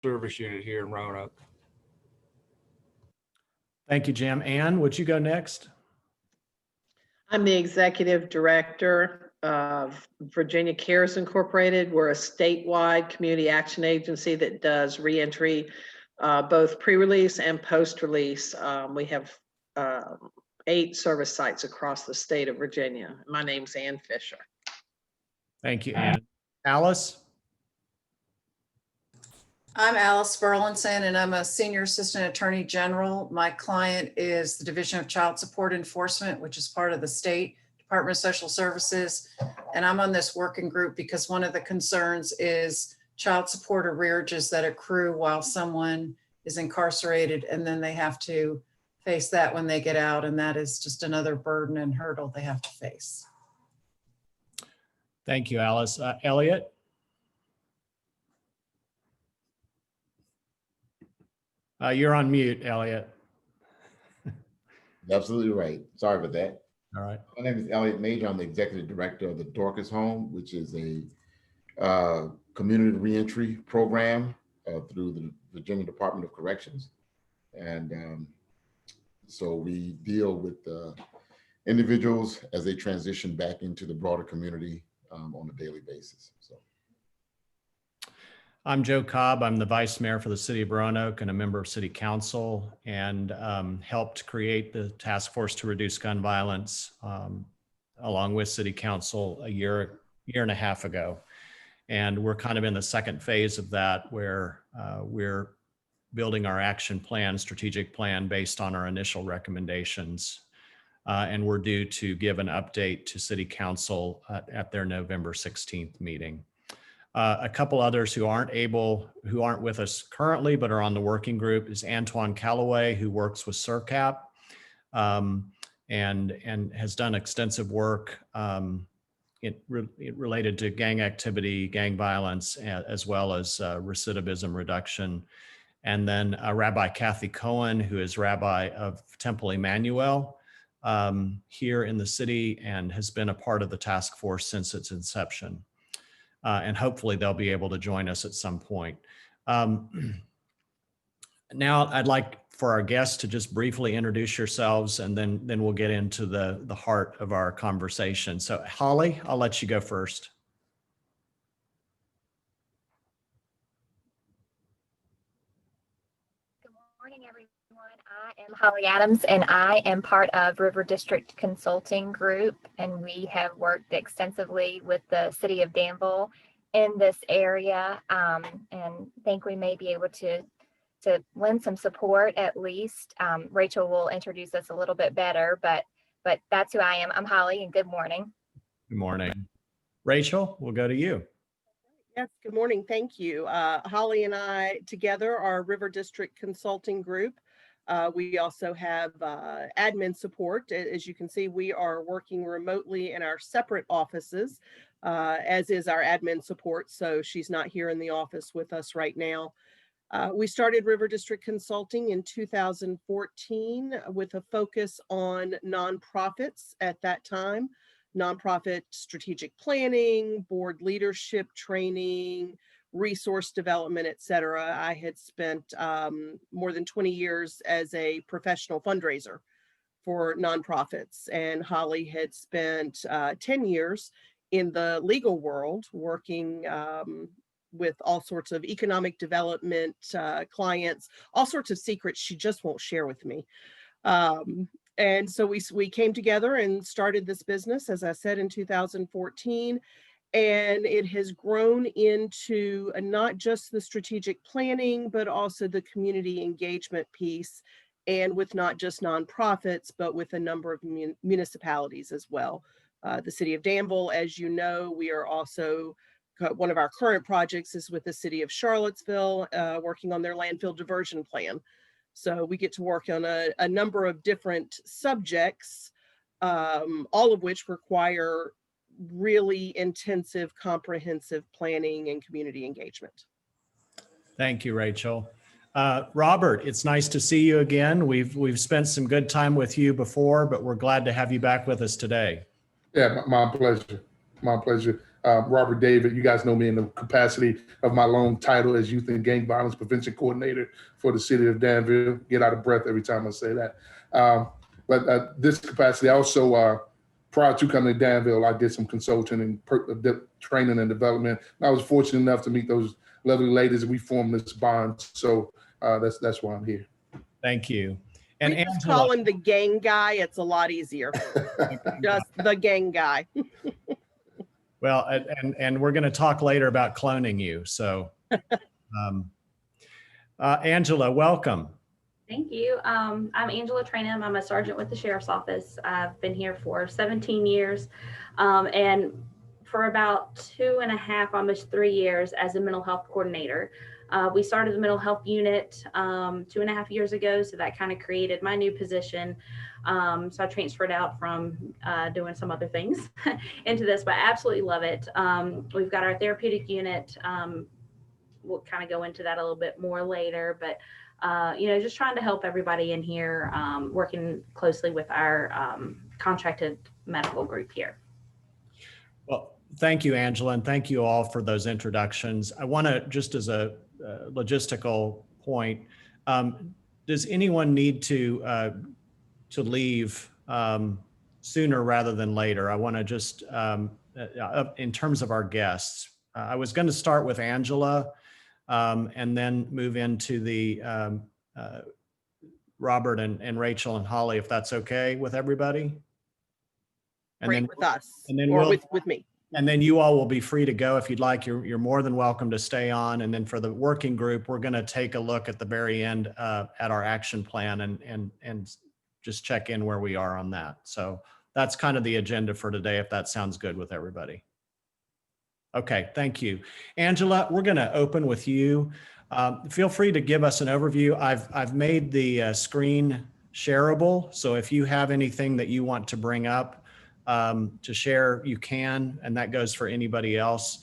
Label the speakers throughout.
Speaker 1: service unit here in Roanoke.
Speaker 2: Thank you, Jim. Ann, would you go next?
Speaker 3: I'm the executive director of Virginia Cares Incorporated. We're a statewide community action agency that does reentry, both pre-release and post-release. We have 8 service sites across the state of Virginia. My name's Ann Fisher.
Speaker 2: Thank you, Ann. Alice?
Speaker 4: I'm Alice Burlinson, and I'm a Senior Assistant Attorney General. My client is the Division of Child Support Enforcement, which is part of the State Department of Social Services. And I'm on this working group because one of the concerns is child support arrearages that accrue while someone is incarcerated, and then they have to face that when they get out. And that is just another burden and hurdle they have to face.
Speaker 2: Thank you, Alice. Elliot? You're on mute, Elliot.
Speaker 5: Absolutely right. Sorry about that.
Speaker 2: All right.
Speaker 5: My name is Elliot Major. I'm the executive director of the Dorcas Home, which is a community reentry program through the Virginia Department of Corrections. And so we deal with individuals as they transition back into the broader community on a daily basis. So.
Speaker 2: I'm Joe Cobb. I'm the vice mayor for the city of Roanoke and a member of city council, and helped create the task force to reduce gun violence along with city council a year and a half ago. And we're kind of in the second phase of that, where we're building our action plan, strategic plan based on our initial recommendations. And we're due to give an update to city council at their November 16th meeting. A couple others who aren't with us currently, but are on the working group is Antoine Calloway, who works with CERCAP and has done extensive work related to gang activity, gang violence, as well as recidivism reduction. And then Rabbi Kathy Cohen, who is rabbi of Temple Emmanuel here in the city and has been a part of the task force since its inception. And hopefully they'll be able to join us at some point. Now I'd like for our guests to just briefly introduce yourselves, and then we'll get into the heart of our conversation. So Holly, I'll let you go first.
Speaker 6: Good morning, everyone. I am Holly Adams, and I am part of River District Consulting Group, and we have worked extensively with the city of Danville in this area, and think we may be able to lend some support at least. Rachel will introduce us a little bit better, but that's who I am. I'm Holly, and good morning.
Speaker 2: Good morning. Rachel, we'll go to you.
Speaker 7: Yes, good morning. Thank you. Holly and I together are River District Consulting Group. We also have admin support. As you can see, we are working remotely in our separate offices, as is our admin support. So she's not here in the office with us right now. We started River District Consulting in 2014 with a focus on nonprofits at that time, nonprofit strategic planning, board leadership training, resource development, et cetera. I had spent more than 20 years as a professional fundraiser for nonprofits, and Holly had spent 10 years in the legal world working with all sorts of economic development clients, all sorts of secrets she just won't share with me. And so we came together and started this business, as I said, in 2014. And it has grown into not just the strategic planning, but also the community engagement piece, and with not just nonprofits, but with a number of municipalities as well. The city of Danville, as you know, we are also, one of our current projects is with the city of Charlottesville, working on their landfill diversion plan. So we get to work on a number of different subjects, all of which require really intensive, comprehensive planning and community engagement.
Speaker 2: Thank you, Rachel. Robert, it's nice to see you again. We've spent some good time with you before, but we're glad to have you back with us today.
Speaker 8: Yeah, my pleasure. My pleasure.
Speaker 1: Robert David. You guys know me in the capacity of my long title as Youth and Gang Violence Prevention Coordinator for the city of Danville. Get out of breath every time I say that. But this capacity, also, prior to coming to Danville, I did some consulting and training and development. And I was fortunate enough to meet those lovely ladies, and we formed this bond. So that's why I'm here.
Speaker 2: Thank you. And
Speaker 7: We just
Speaker 2: Angela,
Speaker 7: call him the gang guy. It's a lot easier. Just the gang guy.
Speaker 2: well, and we're going to talk later about cloning you. So, Angela, welcome.
Speaker 8: Thank you. I'm Angela Traynham. I'm a sergeant with the Sheriff's Office. I've been here for 17 years and for about 2.5, almost 3 years as a mental health coordinator. We started the mental health unit 2.5 years ago, so that kind of created my new position. So I transferred out from doing some other things into this, but I absolutely love it. We've got our therapeutic unit. We'll kind of go into that a little bit more later, but just trying to help everybody in here, working closely with our contracted medical group here.
Speaker 2: Well, thank you, Angela, and thank you all for those introductions. I want to, just as a logistical point, does anyone need to leave sooner rather than later? I want to just, in terms of our guests, I was going to start with Angela and then move into the Robert and Rachel and Holly, if that's okay with everybody. And
Speaker 7: Great
Speaker 2: then
Speaker 7: with us,
Speaker 2: and then
Speaker 7: or
Speaker 2: we'll,
Speaker 7: with me.
Speaker 2: and then you all will be free to go if you'd like. You're more than welcome to stay on. And then for the working group, we're going to take a look at the very end at our action plan and just check in where we are on that. So that's kind of the agenda for today, if that sounds good with everybody. Okay, thank you. Angela, we're going to open with you. Feel free to give us an overview. I've made the screen shareable. So if you have anything that you want to bring up to share, you can, and that goes for anybody else.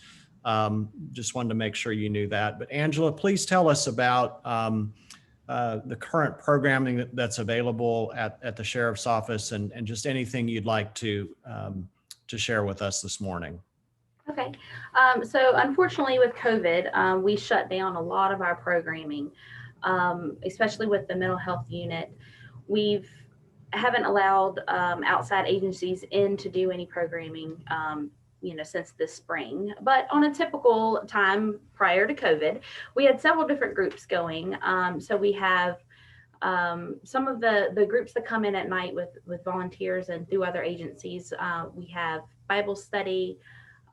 Speaker 2: Just wanted to make sure you knew that. But Angela, please tell us about the current programming that's available at the Sheriff's Office and just anything you'd like to share with us this morning.
Speaker 8: Okay. So unfortunately with COVID, we shut down a lot of our programming, especially with the mental health unit. We haven't allowed outside agencies in to do any programming, since this spring. But on a typical time prior to COVID, we had several different groups going. So we have some of the groups that come in at night with volunteers and through other agencies. We have Bible study,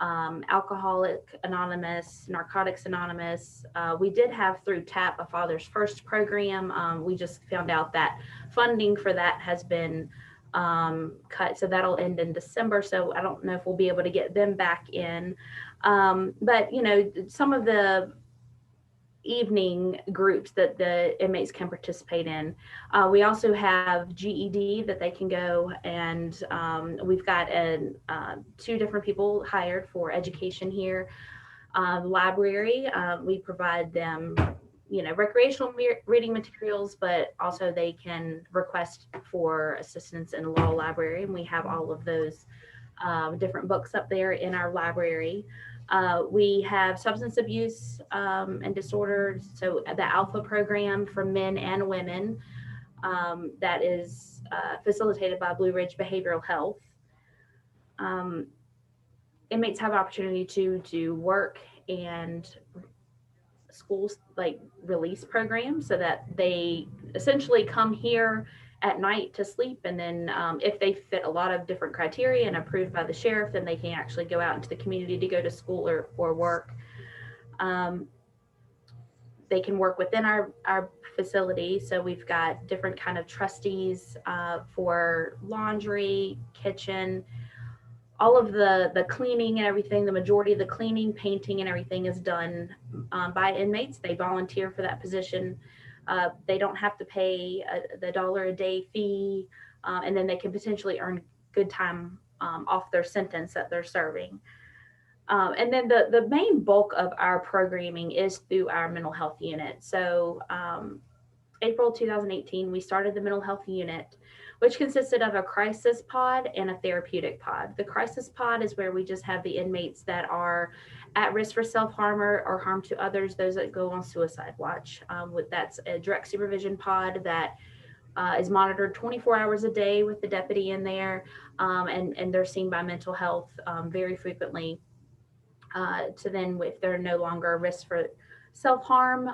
Speaker 8: Alcoholic Anonymous, Narcotics Anonymous. We did have through TAP a Father's First program. We just found out that funding for that has been cut, so that'll end in December. So I don't know if we'll be able to get them back in. But some of the evening groups that the inmates can participate in. We also have GED that they can go, and we've got 2 different people hired for education here. Library, we provide them, recreational reading materials, but also they can request for assistance in the law library, and we have all of those different books up there in our library. We have substance abuse and disorders. So the Alpha program for men and women that is facilitated by Blue Ridge Behavioral Health. Inmates have opportunity to do work and schools like release programs so that they essentially come here at night to sleep, and then if they fit a lot of different criteria and approved by the sheriff, then they can actually go out into the community to go to school or work. They can work within our facility. So we've got different kind of trustees for laundry, kitchen, all of the cleaning and everything. The majority of the cleaning, painting, and everything is done by inmates. They volunteer for that position. They don't have to pay the $1 a day fee, and then they can potentially earn good time off their sentence that they're serving. And then the main bulk of our programming is through our mental health unit. So April 2018, we started the mental health unit, which consisted of a crisis pod and a therapeutic pod. The crisis pod is where we just have the inmates that are at risk for self-harm or harm to others, those that go on suicide watch. That's a direct supervision pod that is monitored 24 hours a day with the deputy in there, and they're seen by mental health very frequently. To then, if they're no longer a risk for self-harm,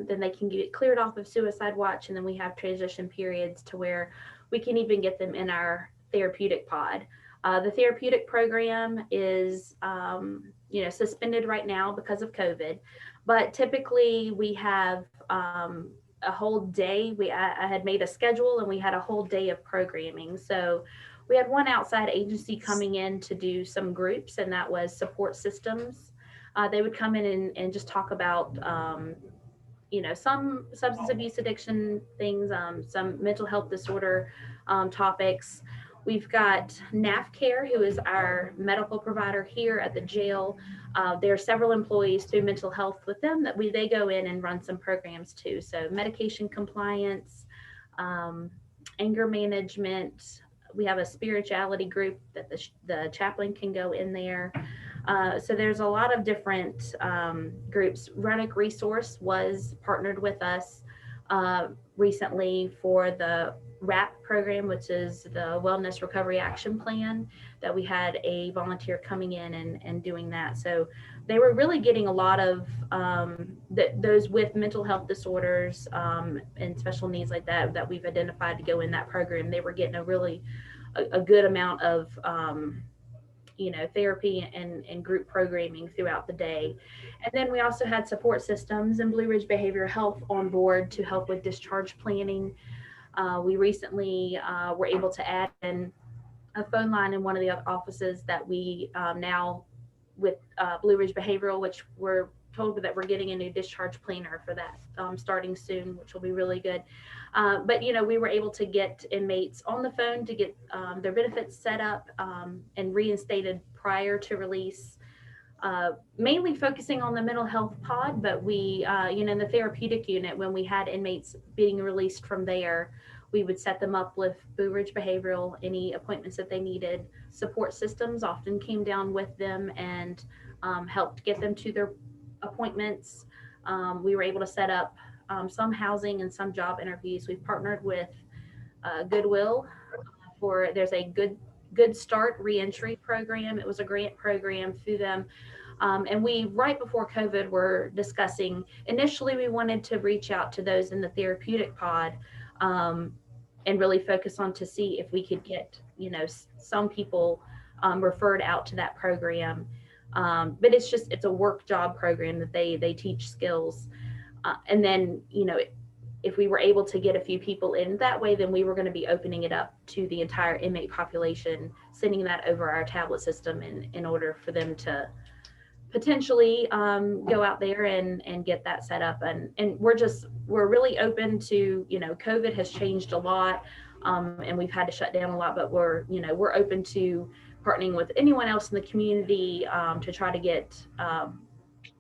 Speaker 8: then they can get cleared off of suicide watch, and then we have transition periods to where we can even get them in our therapeutic pod. The therapeutic program is suspended right now because of COVID, but typically we have a whole day. I had made a schedule and we had a whole day of programming. So we had one outside agency coming in to do some groups, and that was support systems. They would come in and just talk about some substance abuse addiction things, some mental health disorder topics. We've got NAF Care, who is our medical provider here at the jail. There are several employees through mental health with them that they go in and run some programs too. So medication compliance, anger management. We have a spirituality group that the chaplain can go in there. So there's a lot of different groups. Roanoke Resource was partnered with us recently for the WRAP program, which is the Wellness Recovery Action Plan, that we had a volunteer coming in and doing that. So they were really getting a lot of those with mental health disorders and special needs like that we've identified to go in that program. They were getting a good amount of therapy and group programming throughout the day. And then we also had support systems and Blue Ridge Behavioral Health on board to help with discharge planning. We recently were able to add in a phone line in one of the offices that we now with Blue Ridge Behavioral, which we're told that we're getting a new discharge planner for that starting soon, which will be really good. But we were able to get inmates on the phone to get their benefits set up and reinstated prior to release, mainly focusing on the mental health pod. But we, in the therapeutic unit, when we had inmates being released from there, we would set them up with Blue Ridge Behavioral, any appointments that they needed. Support systems often came down with them and helped get them to their appointments. We were able to set up some housing and some job interviews. We've partnered with Goodwill there's a Good Start reentry program. It was a grant program through them. And we, right before COVID, were discussing, initially we wanted to reach out to those in the therapeutic pod and really focus on to see if we could get, some people referred out to that program. But it's a work job program that they teach skills. And then, if we were able to get a few people in that way, then we were going to be opening it up to the entire inmate population, sending that over our tablet system in order for them to potentially go out there and get that set up. And we're really open to, COVID has changed a lot and we've had to shut down a lot, but we're open to partnering with anyone else in the community to try to get,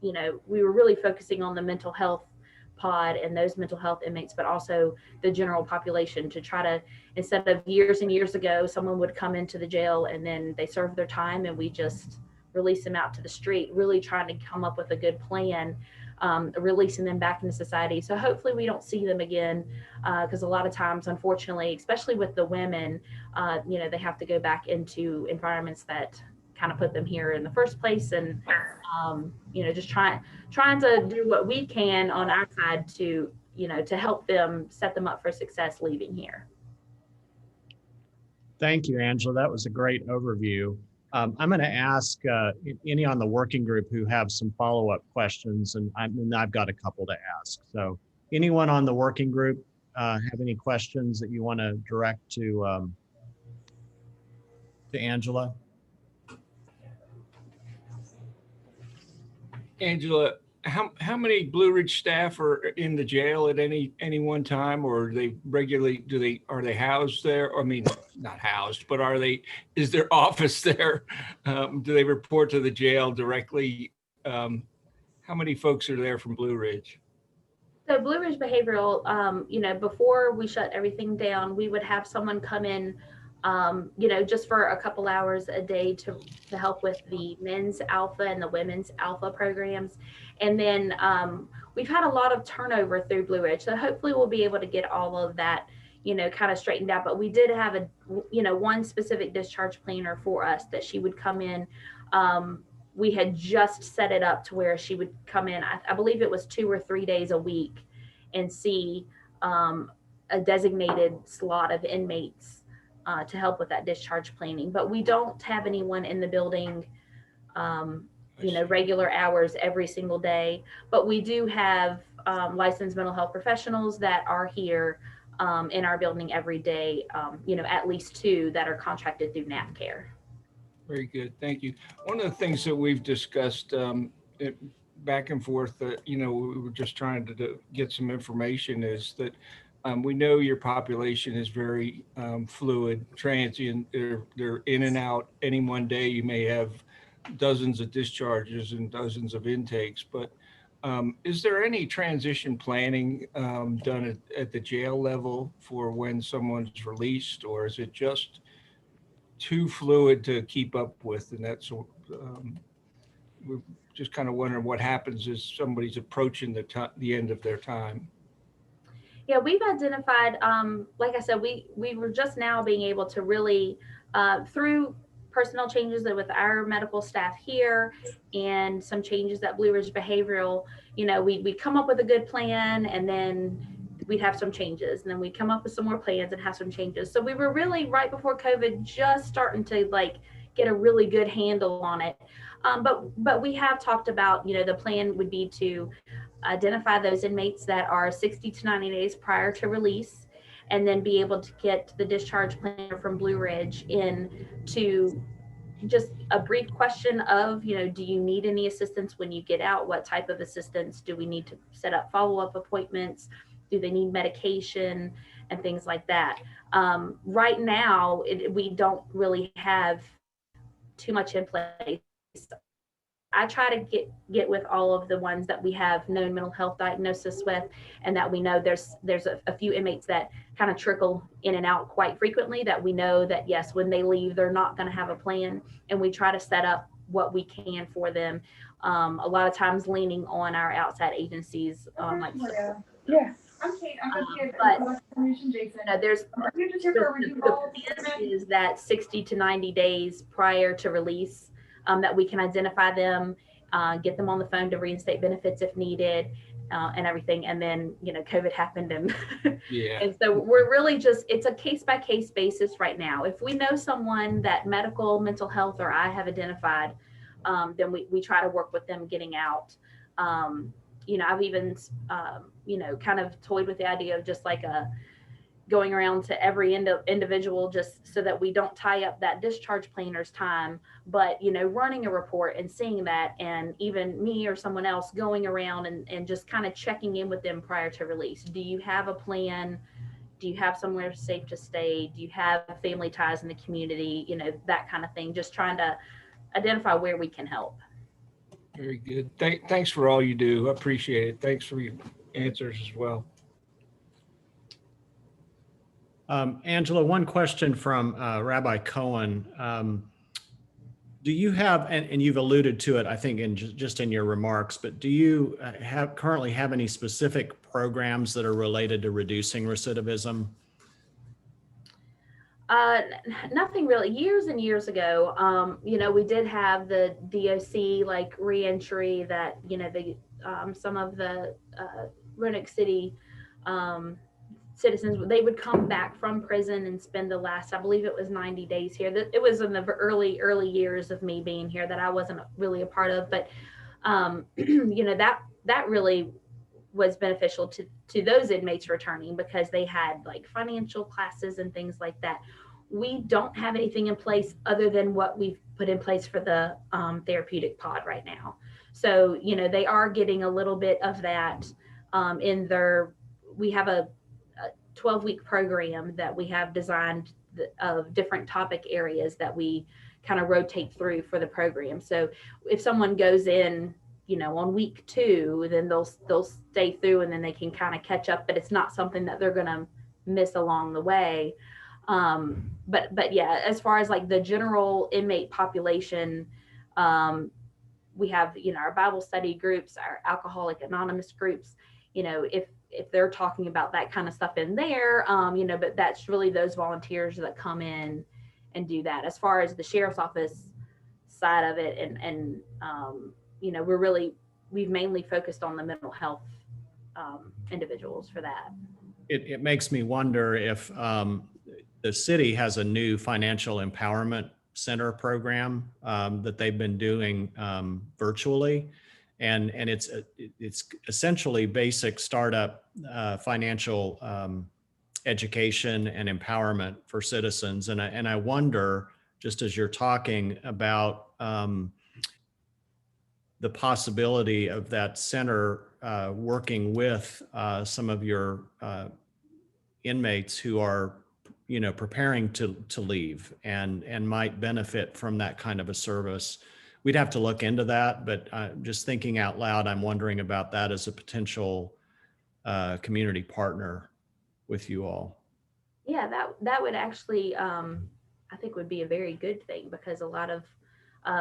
Speaker 8: we were really focusing on the mental health pod and those mental health inmates, but also the general population, to try to, instead of years and years ago, someone would come into the jail and then they serve their time and we just release them out to the street, really trying to come up with a good plan, releasing them back into society. So hopefully we don't see them again, because a lot of times, unfortunately, especially with the women, they have to go back into environments that kind of put them here in the first place. And, just trying to do what we can on our side to, to help them, set them up for success leaving here.
Speaker 2: Thank you, Angela. That was a great overview. I'm going to ask any on the working group who have some follow-up questions, and I've got a couple to ask. So anyone on the working group have any questions that you want to direct to Angela?
Speaker 9: Angela, how many Blue Ridge staff are in the jail at any one time, or are they regularly, are they housed there? I mean, not housed, but is their office there? Do they report to the jail directly? How many folks are there from Blue Ridge?
Speaker 8: So Blue Ridge Behavioral, you know, before we shut everything down, we would have someone come in, you know, just for a couple hours a day to help with the men's alpha and the women's alpha programs. And then we've had a lot of turnover through Blue Ridge. So hopefully we'll be able to get all of that, you know, kind of straightened out. But we did have a, you know, one specific discharge planner for us that she would come in. We had just set it up to where she would come in, I believe it was 2 or 3 days a week, and see a designated slot of inmates to help with that discharge planning. But we don't have anyone in the building, you know, regular hours every single day. But we do have licensed mental health professionals that are here in our building every day, you know, at least 2 that are contracted through NAPCare.
Speaker 9: Very good. Thank you. One of the things that we've discussed back and forth, you know, we were just trying to get some information, is that we know your population is very fluid, transient. They're in and out. Any one day you may have dozens of discharges and dozens of intakes, but is there any transition planning done at the jail level for when someone's released, or is it just too fluid to keep up with? And that's we're just kind of wondering what happens as somebody's approaching the end of their time.
Speaker 8: Yeah, we've identified, like I said, we were just now being able to really, through personnel changes with our medical staff here and some changes at Blue Ridge Behavioral, you know, we come up with a good plan, and then we'd have some changes, and then we'd come up with some more plans and have some changes. So we were really, right before COVID, just starting to like get a really good handle on it. But we have talked about, you know, the plan would be to identify those inmates that are 60 to 90 days prior to release, and then be able to get the discharge planner from Blue Ridge in to just a brief question of, you know, do you need any assistance when you get out? What type of assistance? Do we need to set up follow-up appointments? Do they need medication and things like that? Right now, we don't really have too much in place. I try to get with all of the ones that we have known mental health diagnosis with, and that we know there's a few inmates that kind of trickle in and out quite frequently, that we know that, yes, when they leave, they're not going to have a plan, and we try to set up what we can for them. A lot of times leaning on our outside agencies, like
Speaker 10: yeah. I'm Kate. I'm Kate.
Speaker 8: But
Speaker 10: Jason.
Speaker 8: you know, there's the plan is that 60 to 90 days prior to release, that we can identify them, get them on the phone to reinstate benefits if needed, and everything. And then, you know, COVID happened, and
Speaker 9: Yeah.
Speaker 8: and so we're really just, it's a case by case basis right now. If we know someone that medical, mental health, or I have identified, then we try to work with them getting out. You know, I've even, you know, kind of toyed with the idea of just like going around to every individual, just so that we don't tie up that discharge planner's time, but, you know, running a report and seeing that, and even me or someone else going around and just kind of checking in with them prior to release. Do you have a plan? Do you have somewhere safe to stay? Do you have family ties in the community? You know, that kind of thing, just trying to identify where we can help.
Speaker 9: Very good. Thanks for all you do. I appreciate it. Thanks for your answers as well.
Speaker 2: Angela, one question from Rabbi Cohen. Do you have, and you've alluded to it, I think, in just in your remarks, but do you currently have any specific programs that are related to reducing recidivism?
Speaker 8: Nothing really. Years and years ago, you know, we did have the DOC like reentry that, you know, some of the Roanoke City citizens, they would come back from prison and spend the last, I believe it was 90 days here. It was in the early years of me being here that I wasn't really a part of, but you know, that really was beneficial to those inmates returning, because they had like financial classes and things like that. We don't have anything in place other than what we've put in place for the therapeutic pod right now. So, you know, they are getting a little bit of that we have a 12-week program that we have designed of different topic areas that we kind of rotate through for the program. So if someone goes in on week 2, then they'll stay through and then they can kind of catch up, but it's not something that they're going to miss along the way. But yeah, as far as like the general inmate population, we have, our Bible study groups, our Alcoholic Anonymous groups, if they're talking about that kind of stuff in there, but that's really those volunteers that come in and do that. As far as the sheriff's office side of it, and we've mainly focused on the mental health individuals for that.
Speaker 2: It makes me wonder if the city has a new financial empowerment center program that they've been doing virtually. And it's essentially basic startup financial education and empowerment for citizens. And I wonder, just as you're talking about the possibility of that center working with some of your inmates who are, preparing to leave and might benefit from that kind of a service. We'd have to look into that, but just thinking out loud, I'm wondering about that as a potential community partner with you all.
Speaker 8: Yeah, that would actually, I think would be a very good thing, because a lot of,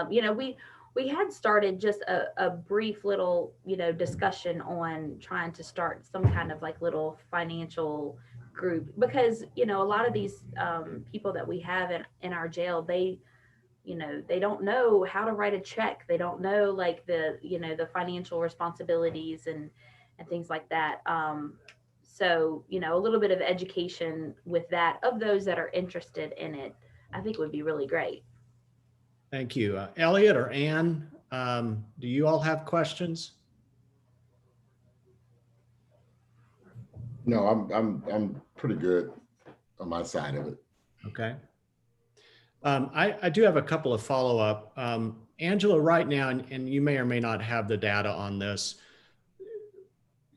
Speaker 8: we had started just a brief little, discussion on trying to start some kind of like little financial group, because, a lot of these people that we have in our jail, they don't know how to write a check. They don't know like the financial responsibilities and things like that. So, a little bit of education with that of those that are interested in it, I think would be really great.
Speaker 2: Thank you. Elliot or Ann, do you all have questions?
Speaker 5: No, I'm pretty good on my side of it.
Speaker 2: Okay. I do have a couple of follow-up. Angela, right now, and you may or may not have the data on this,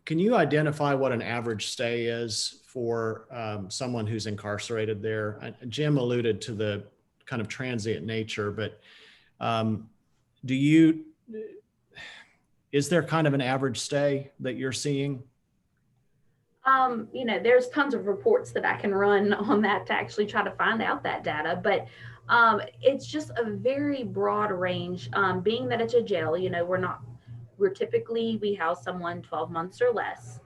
Speaker 2: can you identify what an average stay is for someone who's incarcerated there? Jim alluded to the kind of transient nature, but is there kind of an average stay that you're seeing?
Speaker 8: There's tons of reports that I can run on that to actually try to find out that data, but it's just a very broad range. Being that it's a jail, we house someone 12 months or less.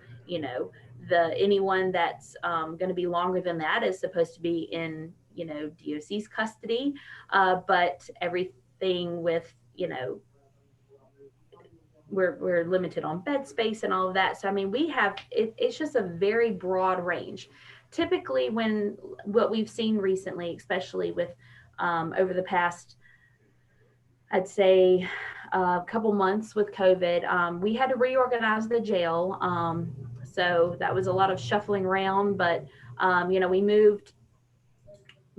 Speaker 8: Anyone that's going to be longer than that is supposed to be in, DOC's custody, but everything with, we're limited on bed space and all of that. So, it's just a very broad range. Typically what we've seen recently, especially with over the past, I'd say a couple months with COVID, we had to reorganize the jail. So that was a lot of shuffling around, but, we moved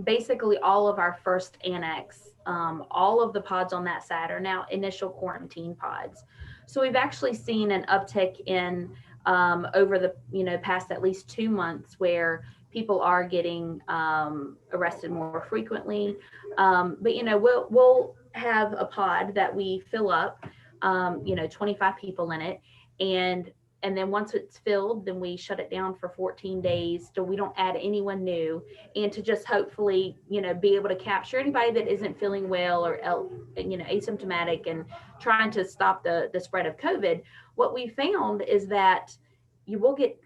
Speaker 8: basically all of our first annex. All of the pods on that side are now initial quarantine pods. So we've actually seen an uptick in over the past at least 2 months, where people are getting arrested more frequently. But we'll have a pod that we fill up, 25 people in it, and then once it's filled, then we shut it down for 14 days so we don't add anyone new, and to just hopefully, be able to capture anybody that isn't feeling well or, asymptomatic, and trying to stop the spread of COVID. What we found is that you will get,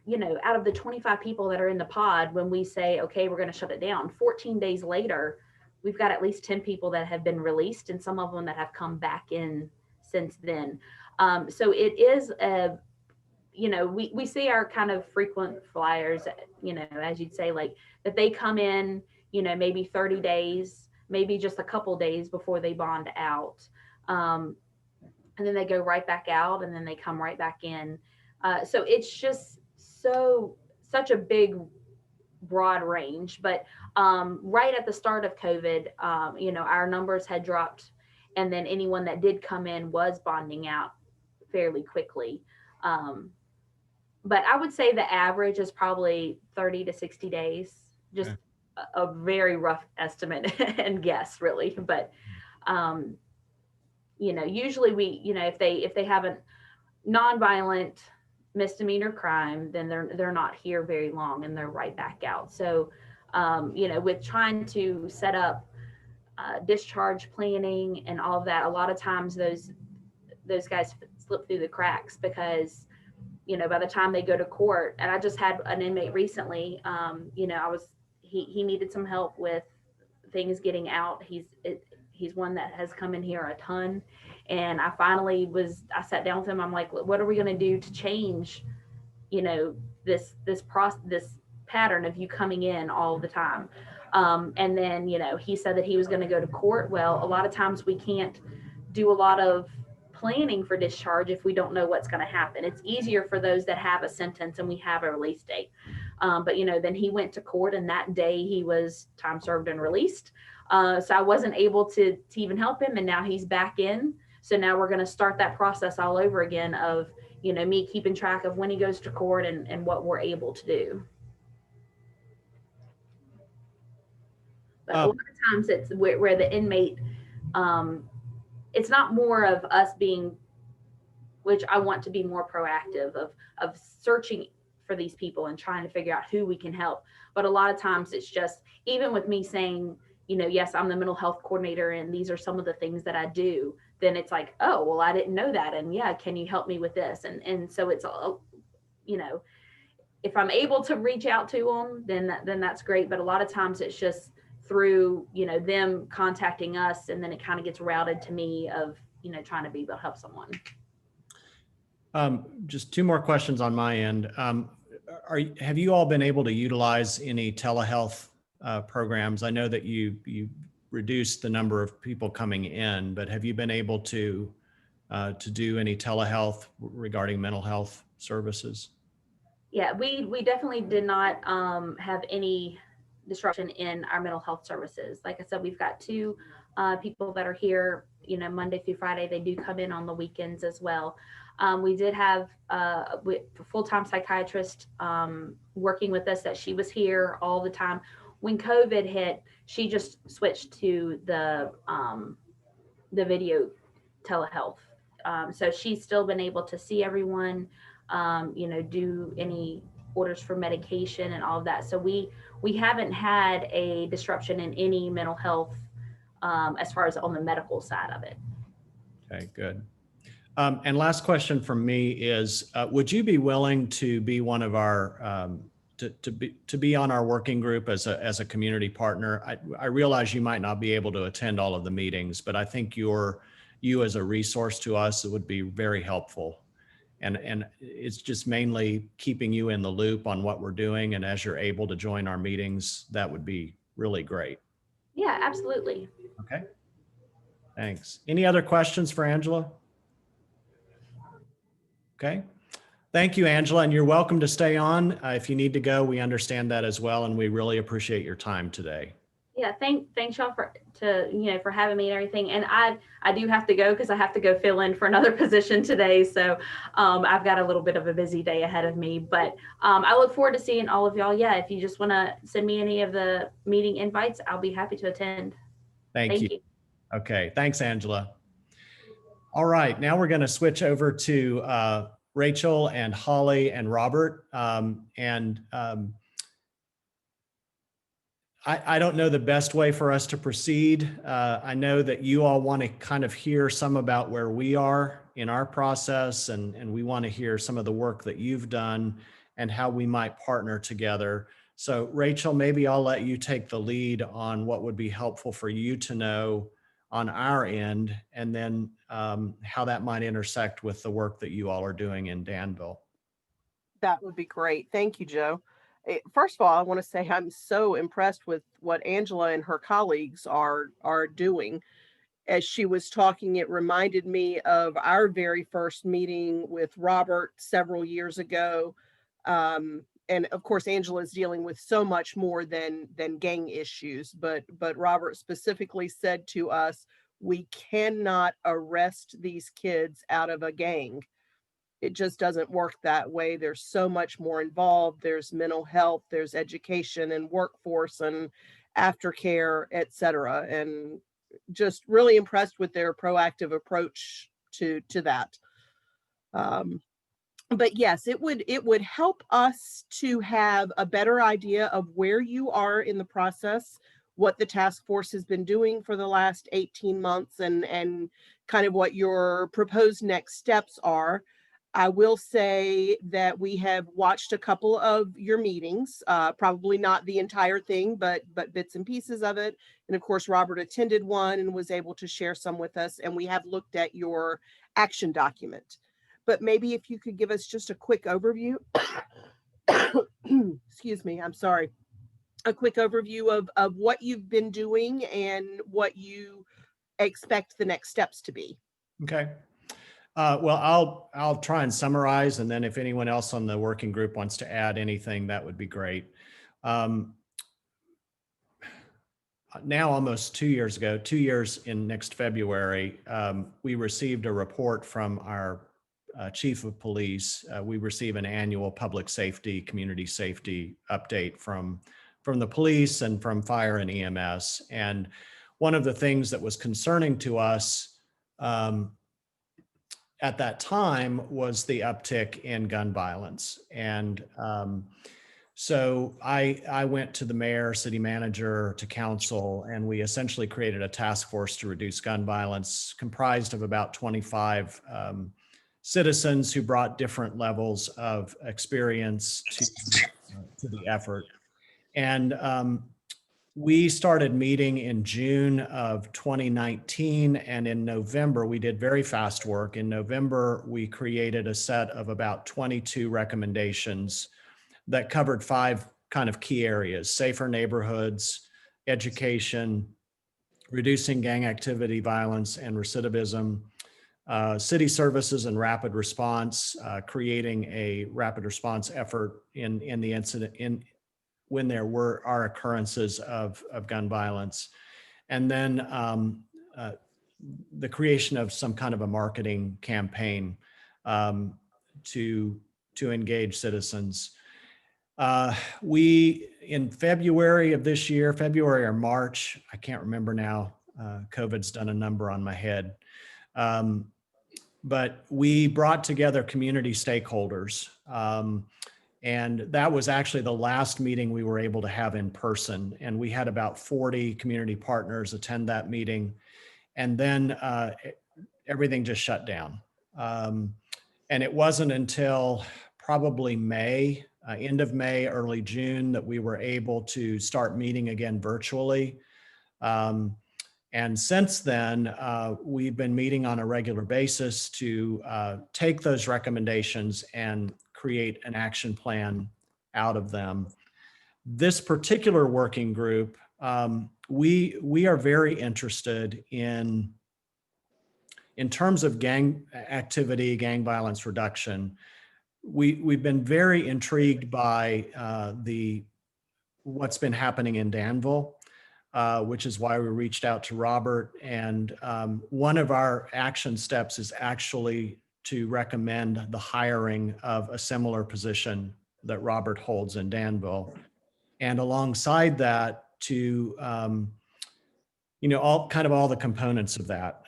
Speaker 8: out of the 25 people that are in the pod, when we say, okay, we're going to shut it down, 14 days later, we've got at least 10 people that have been released, and some of them that have come back in since then. So it is we see our kind of frequent flyers, as you'd say, like that they come in, maybe 30 days, maybe just a couple days before they bond out. And then they go right back out, and then they come right back in. So it's just such a big, broad range. But right at the start of COVID, our numbers had dropped, and then anyone that did come in was bonding out fairly quickly. But I would say the average is probably 30 to 60 days, just a very rough estimate and guess, really. But usually if they have a nonviolent misdemeanor crime, then they're not here very long and they're right back out. So, with trying to set up discharge planning and all of that, a lot of times those guys slip through the cracks because, by the time they go to court, and I just had an inmate recently, he needed some help with things getting out. He's one that has come in here a ton. And I sat down with him. I'm like, what are we going to do to change, this pattern of you coming in all the time? And then, he said that he was going to go to court. Well, a lot of times we can't do a lot of planning for discharge if we don't know what's going to happen. It's easier for those that have a sentence and we have a release date. But then he went to court, and that day he was time served and released. So I wasn't able to even help him, and now he's back in. So now we're going to start that process all over again of, me keeping track of when he goes to court and what we're able to do. But a lot of times it's where the inmate, it's not more of us being, which I want to be more proactive of searching for these people and trying to figure out who we can help. But a lot of times it's just, even with me saying, yes, I'm the mental health coordinator and these are some of the things that I do, then it's like, oh, well, I didn't know that. And yeah, can you help me with this? And so it's, if I'm able to reach out to them, then that's great. But a lot of times it's just through, them contacting us, and then it kind of gets routed to me of, trying to be able to help someone.
Speaker 2: Just two more questions on my end. Have you all been able to utilize any telehealth programs? I know that you reduced the number of people coming in, but have you been able to do any telehealth regarding mental health services?
Speaker 8: Yeah, we definitely did not have any disruption in our mental health services. Like I said, we've got two people that are here, Monday through Friday. They do come in on the weekends as well. We did have a full-time psychiatrist working with us, that she was here all the time. When COVID hit, she just switched to the video telehealth. So she's still been able to see everyone, do any orders for medication and all of that. So we haven't had a disruption in any mental health as far as on the medical side of it.
Speaker 2: Okay, good. And last question from me is, would you be willing to be one of our, to be on our working group as a community partner? I realize you might not be able to attend all of the meetings, but I think you as a resource to us, it would be very helpful. And it's just mainly keeping you in the loop on what we're doing. And as you're able to join our meetings, that would be really great.
Speaker 8: Yeah, absolutely.
Speaker 2: Okay. Thanks. Any other questions for Angela? Okay. Thank you, Angela. And you're welcome to stay on. If you need to go, we understand that as well. And we really appreciate your time today.
Speaker 8: Yeah, thanks y'all for having me and everything. And I do have to go because I have to go fill in for another position today. So I've got a little bit of a busy day ahead of me, but I look forward to seeing all of y'all. Yeah, if you just want to send me any of the meeting invites, I'll be happy to attend. Thank you.
Speaker 2: Okay, thanks, Angela. All right, now we're going to switch over to Rachel and Holly and Robert. I don't know the best way for us to proceed. I know that you all want to kind of hear some about where we are in our process, and we want to hear some of the work that you've done and how we might partner together. So Rachel, maybe I'll let you take the lead on what would be helpful for you to know on our end, and then how that might intersect with the work that you all are doing in Danville.
Speaker 7: That would be great. Thank you, Joe. First of all, I want to say I'm so impressed with what Angela and her colleagues are doing. As she was talking, it reminded me of our very first meeting with Robert several years ago. And of course, Angela is dealing with so much more than gang issues, but Robert specifically said to us, we cannot arrest these kids out of a gang. It just doesn't work that way. There's so much more involved. There's mental health, there's education and workforce and aftercare, et cetera. And just really impressed with their proactive approach to that. But yes, it would help us to have a better idea of where you are in the process, what the task force has been doing for the last 18 months, and kind of what your proposed next steps are. I will say that we have watched a couple of your meetings, probably not the entire thing, but bits and pieces of it. And of course, Robert attended one and was able to share some with us. And we have looked at your action document. But maybe if you could give us just a quick overview, excuse me, I'm sorry, a quick overview of what you've been doing and what you expect the next steps to be.
Speaker 2: Okay. Well, I'll try and summarize, and then if anyone else on the working group wants to add anything, that would be great. Now, almost 2 years ago, 2 years in next February, we received a report from our chief of police. We receive an annual public safety, community safety update from the police and from fire and EMS. And one of the things that was concerning to us at that time was the uptick in gun violence. And so I went to the mayor, city manager, to council, and we essentially created a task force to reduce gun violence, comprised of about 25 citizens who brought different levels of experience to the effort. And we started meeting in June of 2019, and in November, we did very fast work. In November, we created a set of about 22 recommendations that covered 5 kind of key areas: safer neighborhoods, education, reducing gang activity, violence, and recidivism, city services and rapid response, creating a rapid response effort in the incident when there are occurrences of gun violence, and then the creation of some kind of a marketing campaign to engage citizens. We, in February of this year, February or March, I can't remember now, COVID's done a number on my head, but we brought together community stakeholders. And that was actually the last meeting we were able to have in person. And we had about 40 community partners attend that meeting. And then everything just shut down. And it wasn't until probably May, end of May, early June, that we were able to start meeting again virtually. And since then, we've been meeting on a regular basis to take those recommendations and create an action plan out of them. This particular working group, we are very interested in terms of gang activity, gang violence reduction. We've been very intrigued by what's been happening in Danville, which is why we reached out to Robert. And one of our action steps is actually to recommend the hiring of a similar position that Robert holds in Danville. And alongside that, to, all the components of that,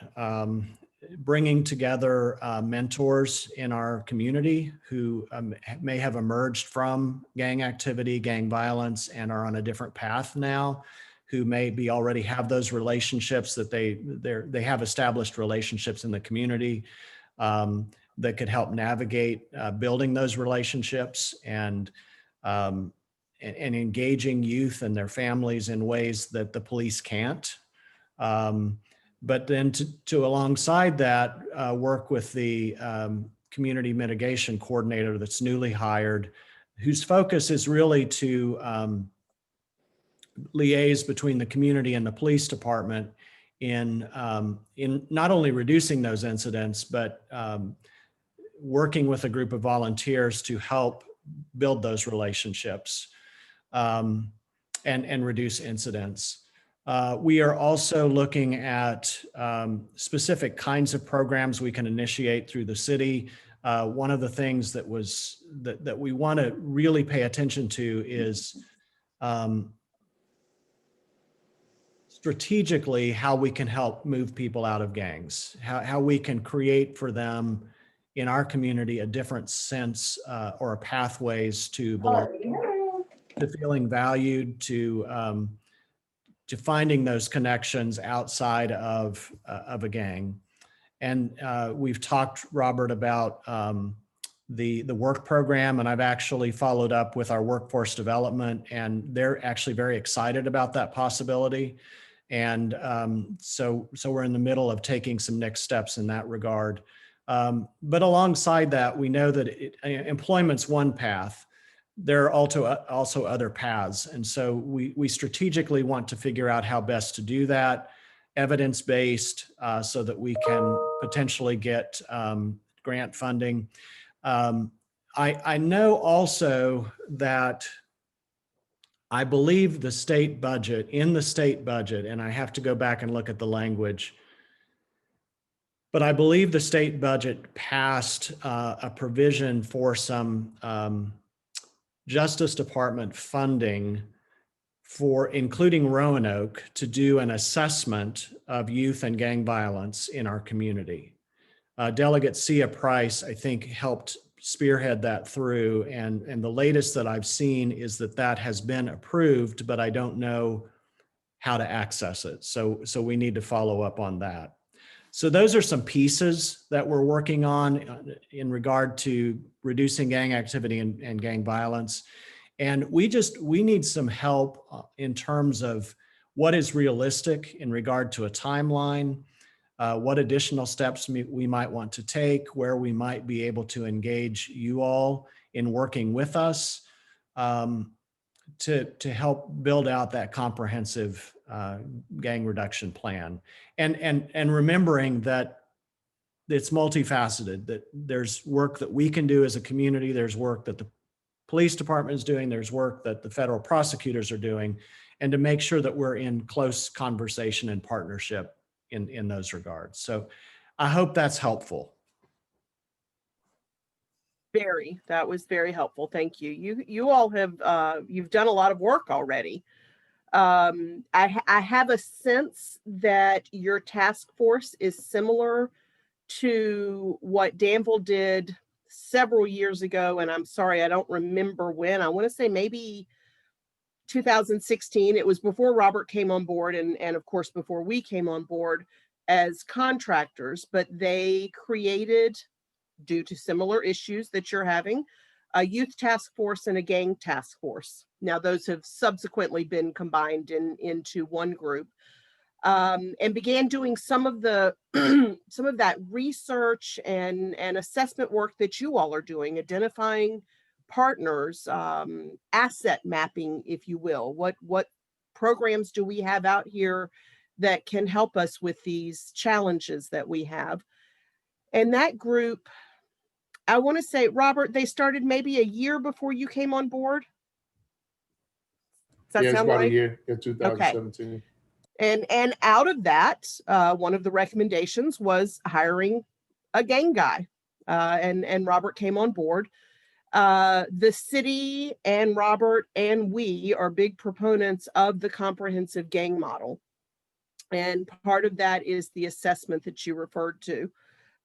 Speaker 2: bringing together mentors in our community who may have emerged from gang activity, gang violence, and are on a different path now, who maybe already have those relationships, that they have established relationships in the community that could help navigate building those relationships and engaging youth and their families in ways that the police can't. But then to alongside that, work with the community mitigation coordinator that's newly hired, whose focus is really to liaise between the community and the police department in not only reducing those incidents, but working with a group of volunteers to help build those relationships and reduce incidents. We are also looking at specific kinds of programs we can initiate through the city. One of the things that we want to really pay attention to is strategically how we can help move people out of gangs, how we can create for them in our community a different sense or pathways to belong, to feeling valued, to finding those connections outside of a gang. And we've talked, Robert, about the work program, and I've actually followed up with our workforce development, and they're actually very excited about that possibility. And so we're in the middle of taking some next steps in that regard. But alongside that, we know that employment's one path. There are also other paths. And so we strategically want to figure out how best to do that, evidence-based, so that we can potentially get grant funding. I know also that I believe the state budget, and I have to go back and look at the language, but I believe the state budget passed a provision for some Justice Department funding for including Roanoke to do an assessment of youth and gang violence in our community. Delegate Sia Price, I think, helped spearhead that through, and the latest that I've seen is that has been approved, but I don't know how to access it. So we need to follow up on that. So those are some pieces that we're working on in regard to reducing gang activity and gang violence. And we need some help in terms of what is realistic in regard to a timeline, what additional steps we might want to take, where we might be able to engage you all in working with us to help build out that comprehensive gang reduction plan. And remembering that it's multifaceted, that there's work that we can do as a community, there's work that the police department is doing, there's work that the federal prosecutors are doing, and to make sure that we're in close conversation and partnership in those regards. So I hope that's helpful.
Speaker 7: That was very helpful. Thank you. You all have, you've done a lot of work already. I have a sense that your task force is similar to what Danville did several years ago. And I'm sorry, I don't remember when. I want to say maybe 2016. It was before Robert came on board and of course, before we came on board as contractors, but they created, due to similar issues that you're having, a youth task force and a gang task force. Now those have subsequently been combined into one group, and began doing some of the some of that research and assessment work that you all are doing, identifying partners, asset mapping, if you will. What programs do we have out here that can help us with these challenges that we have? And that group, I want to say, Robert, they started maybe a year before you came on board. Does that
Speaker 1: it's
Speaker 7: sound
Speaker 1: about
Speaker 7: right?
Speaker 1: a year in 2017.
Speaker 7: And out of that, one of the recommendations was hiring a gang guy, and Robert came on board. The city and Robert and we are big proponents of the comprehensive gang model, and part of that is the assessment that you referred to.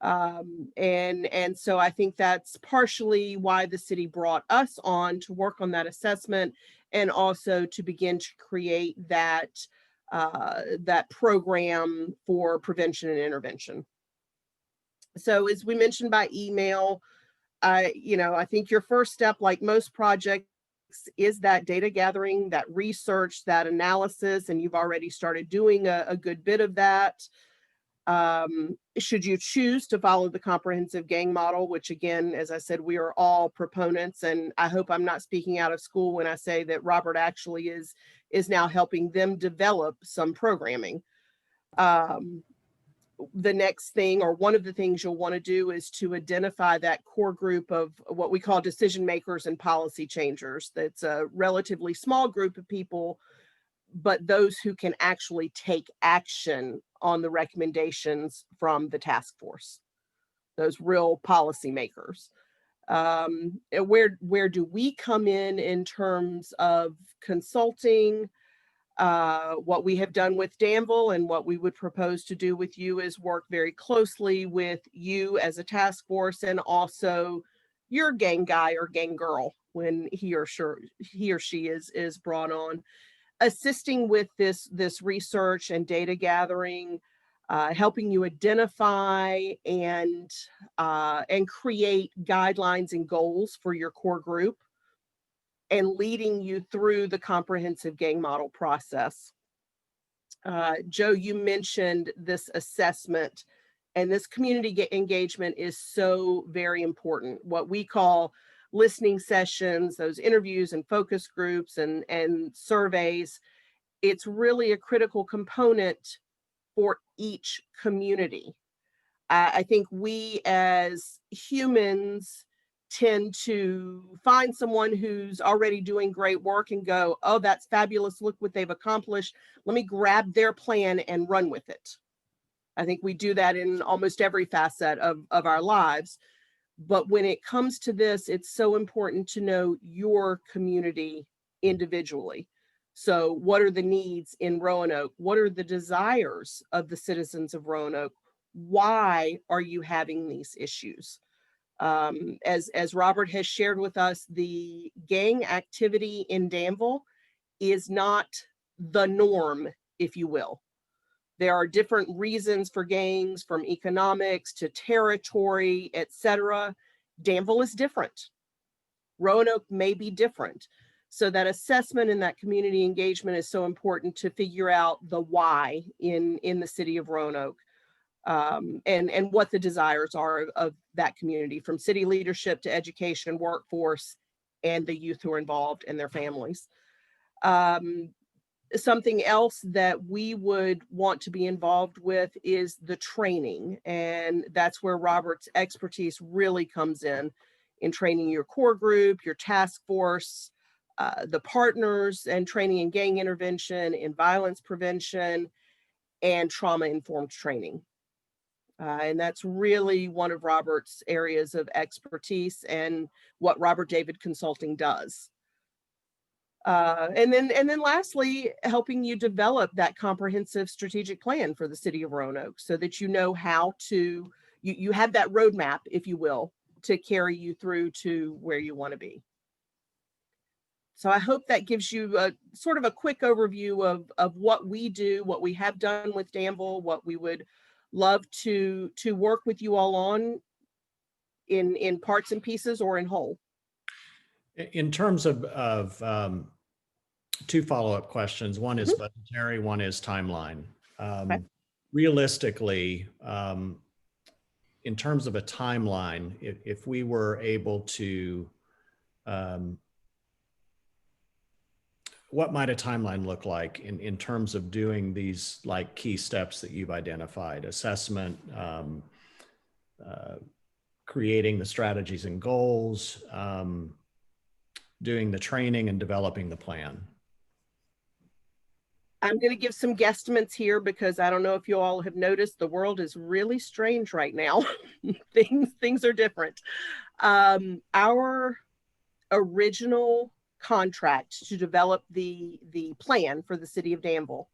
Speaker 7: And so I think that's partially why the city brought us on to work on that assessment, and also to begin to create that that program for prevention and intervention. So as we mentioned by email, I think your first step, like most projects, is that data gathering, that research, that analysis, and you've already started doing a good bit of that. Should you choose to follow the comprehensive gang model, which again, as I said, we are all proponents, and I hope I'm not speaking out of school when I say that Robert actually is now helping them develop some programming. The next thing, or one of the things you'll want to do, is to identify that core group of what we call decision makers and policy changers. That's a relatively small group of people, but those who can actually take action on the recommendations from the task force, those real policy makers. Where do we come in terms of consulting? What we have done with Danville and what we would propose to do with you is work very closely with you as a task force, and also your gang guy or gang girl when he or she is brought on, assisting with this research and data gathering, helping you identify and create guidelines and goals for your core group, and leading you through the comprehensive gang model process. Joe, you mentioned this assessment, and this community engagement is so very important. What we call listening sessions, those interviews and focus groups and surveys, it's really a critical component for each community. I think we as humans tend to find someone who's already doing great work and go, oh, that's fabulous. Look what they've accomplished. Let me grab their plan and run with it. I think we do that in almost every facet of our lives. But when it comes to this, it's so important to know your community individually. So what are the needs in Roanoke? What are the desires of the citizens of Roanoke? Why are you having these issues? As Robert has shared with us, the gang activity in Danville is not the norm, if you will. There are different reasons for gangs, from economics to territory, etc. Danville is different. Roanoke may be different. So that assessment and that community engagement is so important to figure out the why in the city of Roanoke. And what the desires are of that community, from city leadership to education, workforce, and the youth who are involved and their families. Something else that we would want to be involved with is the training. And that's where Robert's expertise really comes in training your core group, your task force, the partners, and training in gang intervention, in violence prevention, and trauma-informed training. And that's really one of Robert's areas of expertise and what Robert David Consulting does. And then lastly, helping you develop that comprehensive strategic plan for the city of Roanoke so that you know how to, you have that roadmap, if you will, to carry you through to where you want to be. So I hope that gives you a sort of a quick overview of what we do, what we have done with Danville, what we would love to work with you all on in parts and pieces or in whole.
Speaker 2: In terms of two follow-up questions, one is budgetary, one is timeline.
Speaker 7: Okay.
Speaker 2: Realistically, in terms of a timeline, if we were able to, what might a timeline look like in terms of doing these like key steps that you've identified: assessment, creating the strategies and goals, doing the training, and developing the plan?
Speaker 7: I'm going to give some guesstimates here because I don't know if you all have noticed, the world is really strange right now. Things are different. Our original contract to develop the plan for the city of Danville,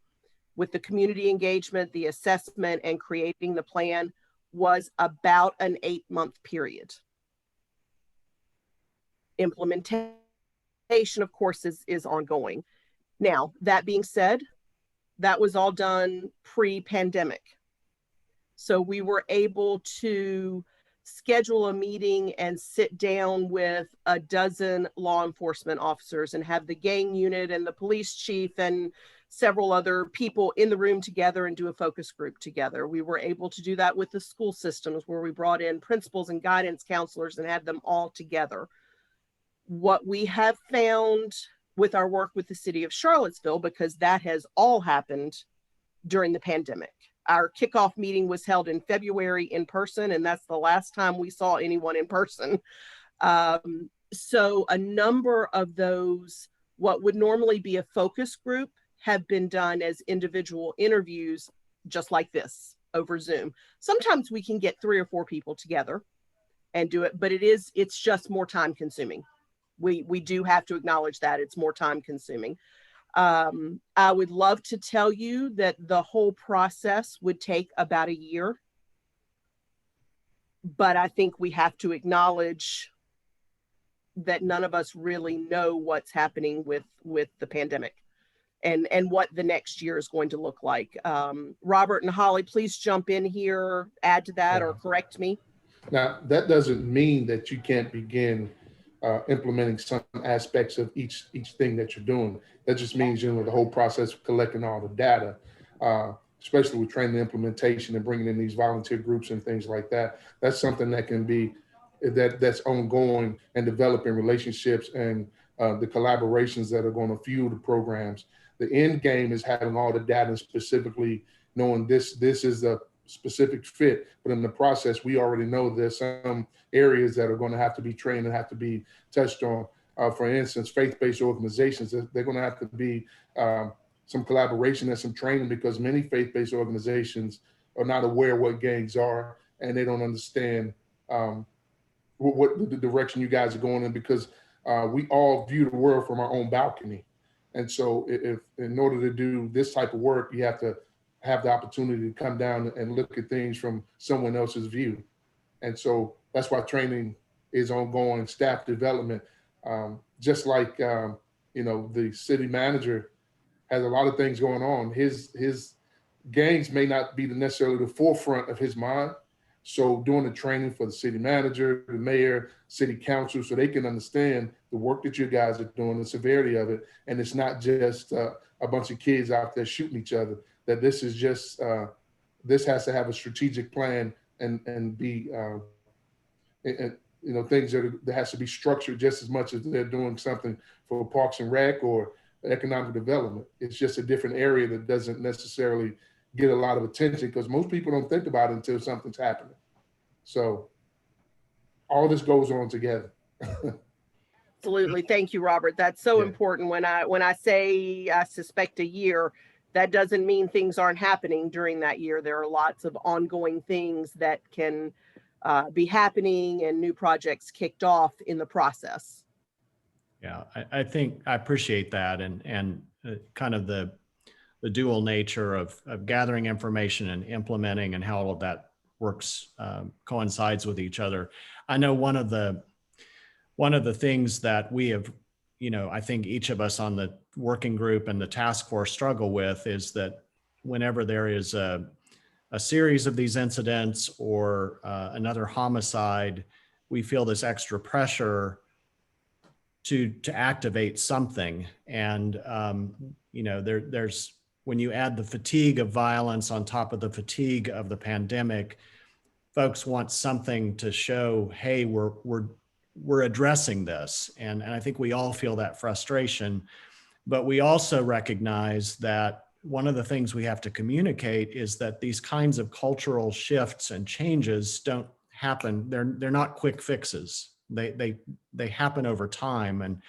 Speaker 7: with the community engagement, the assessment, and creating the plan, was about an 8-month period. Implementation, of course, is ongoing. Now, that being said, that was all done pre-pandemic. So we were able to schedule a meeting and sit down with a dozen law enforcement officers and have the gang unit and the police chief and several other people in the room together and do a focus group together. We were able to do that with the school systems, where we brought in principals and guidance counselors and had them all together. What we have found with our work with the city of Charlottesville, because that has all happened during the pandemic. Our kickoff meeting was held in February in person, and that's the last time we saw anyone in person. So a number of those, what would normally be a focus group, have been done as individual interviews, just like this, over Zoom. Sometimes we can get 3 or 4 people together and do it, but it's just more time consuming. We do have to acknowledge that it's more time consuming. I would love to tell you that the whole process would take about a year, but I think we have to acknowledge that none of us really know what's happening with the pandemic and what the next year is going to look like. Robert and Holly, please jump in here, add to that, or correct me.
Speaker 1: Now, that doesn't mean that you can't begin implementing some aspects of each thing that you're doing. That just means, you know, the whole process of collecting all the data, especially with training implementation and bringing in these volunteer groups and things like that. That's something that can be, that's ongoing, and developing relationships and the collaborations that are going to fuel the programs. The end game is having all the data and specifically knowing this is a specific fit, but in the process, we already know there's some areas that are going to have to be trained and have to be touched on. For instance, faith-based organizations, they're going to have to be some collaboration and some training, because many faith-based organizations are not aware what gangs are, and they don't understand what the direction you guys are going in, because we all view the world from our own balcony. And so if in order to do this type of work, you have to have the opportunity to come down and look at things from someone else's view. And so that's why training is ongoing, staff development. Just like, you know, the city manager has a lot of things going on. His gangs may not be necessarily the forefront of his mind. So doing the training for the city manager, the mayor, city council, so they can understand the work that you guys are doing, the severity of it. And it's not just a bunch of kids out there shooting each other, that this is just, this has to have a strategic plan and be, and, you know, things that has to be structured just as much as they're doing something for Parks and Rec or economic development. It's just a different area that doesn't necessarily get a lot of attention, because most people don't think about it until something's happening. So all this goes on together.
Speaker 7: Absolutely. Thank you, Robert. That's so
Speaker 1: Yeah.
Speaker 7: important. When I say I suspect a year, that doesn't mean things aren't happening during that year. There are lots of ongoing things that can be happening and new projects kicked off in the process.
Speaker 2: Yeah, I think I appreciate that, and kind of the dual nature of gathering information and implementing, and how all of that works, coincides with each other. I know one of the things that we have, you know, I think each of us on the working group and the task force struggle with is that whenever there is a series of these incidents or another homicide, we feel this extra pressure to activate something. And, you know, there's, when you add the fatigue of violence on top of the fatigue of the pandemic, folks want something to show, hey, we're addressing this. And I think we all feel that frustration, but we also recognize that one of the things we have to communicate is that these kinds of cultural shifts and changes don't happen. They're not quick fixes. They happen over time.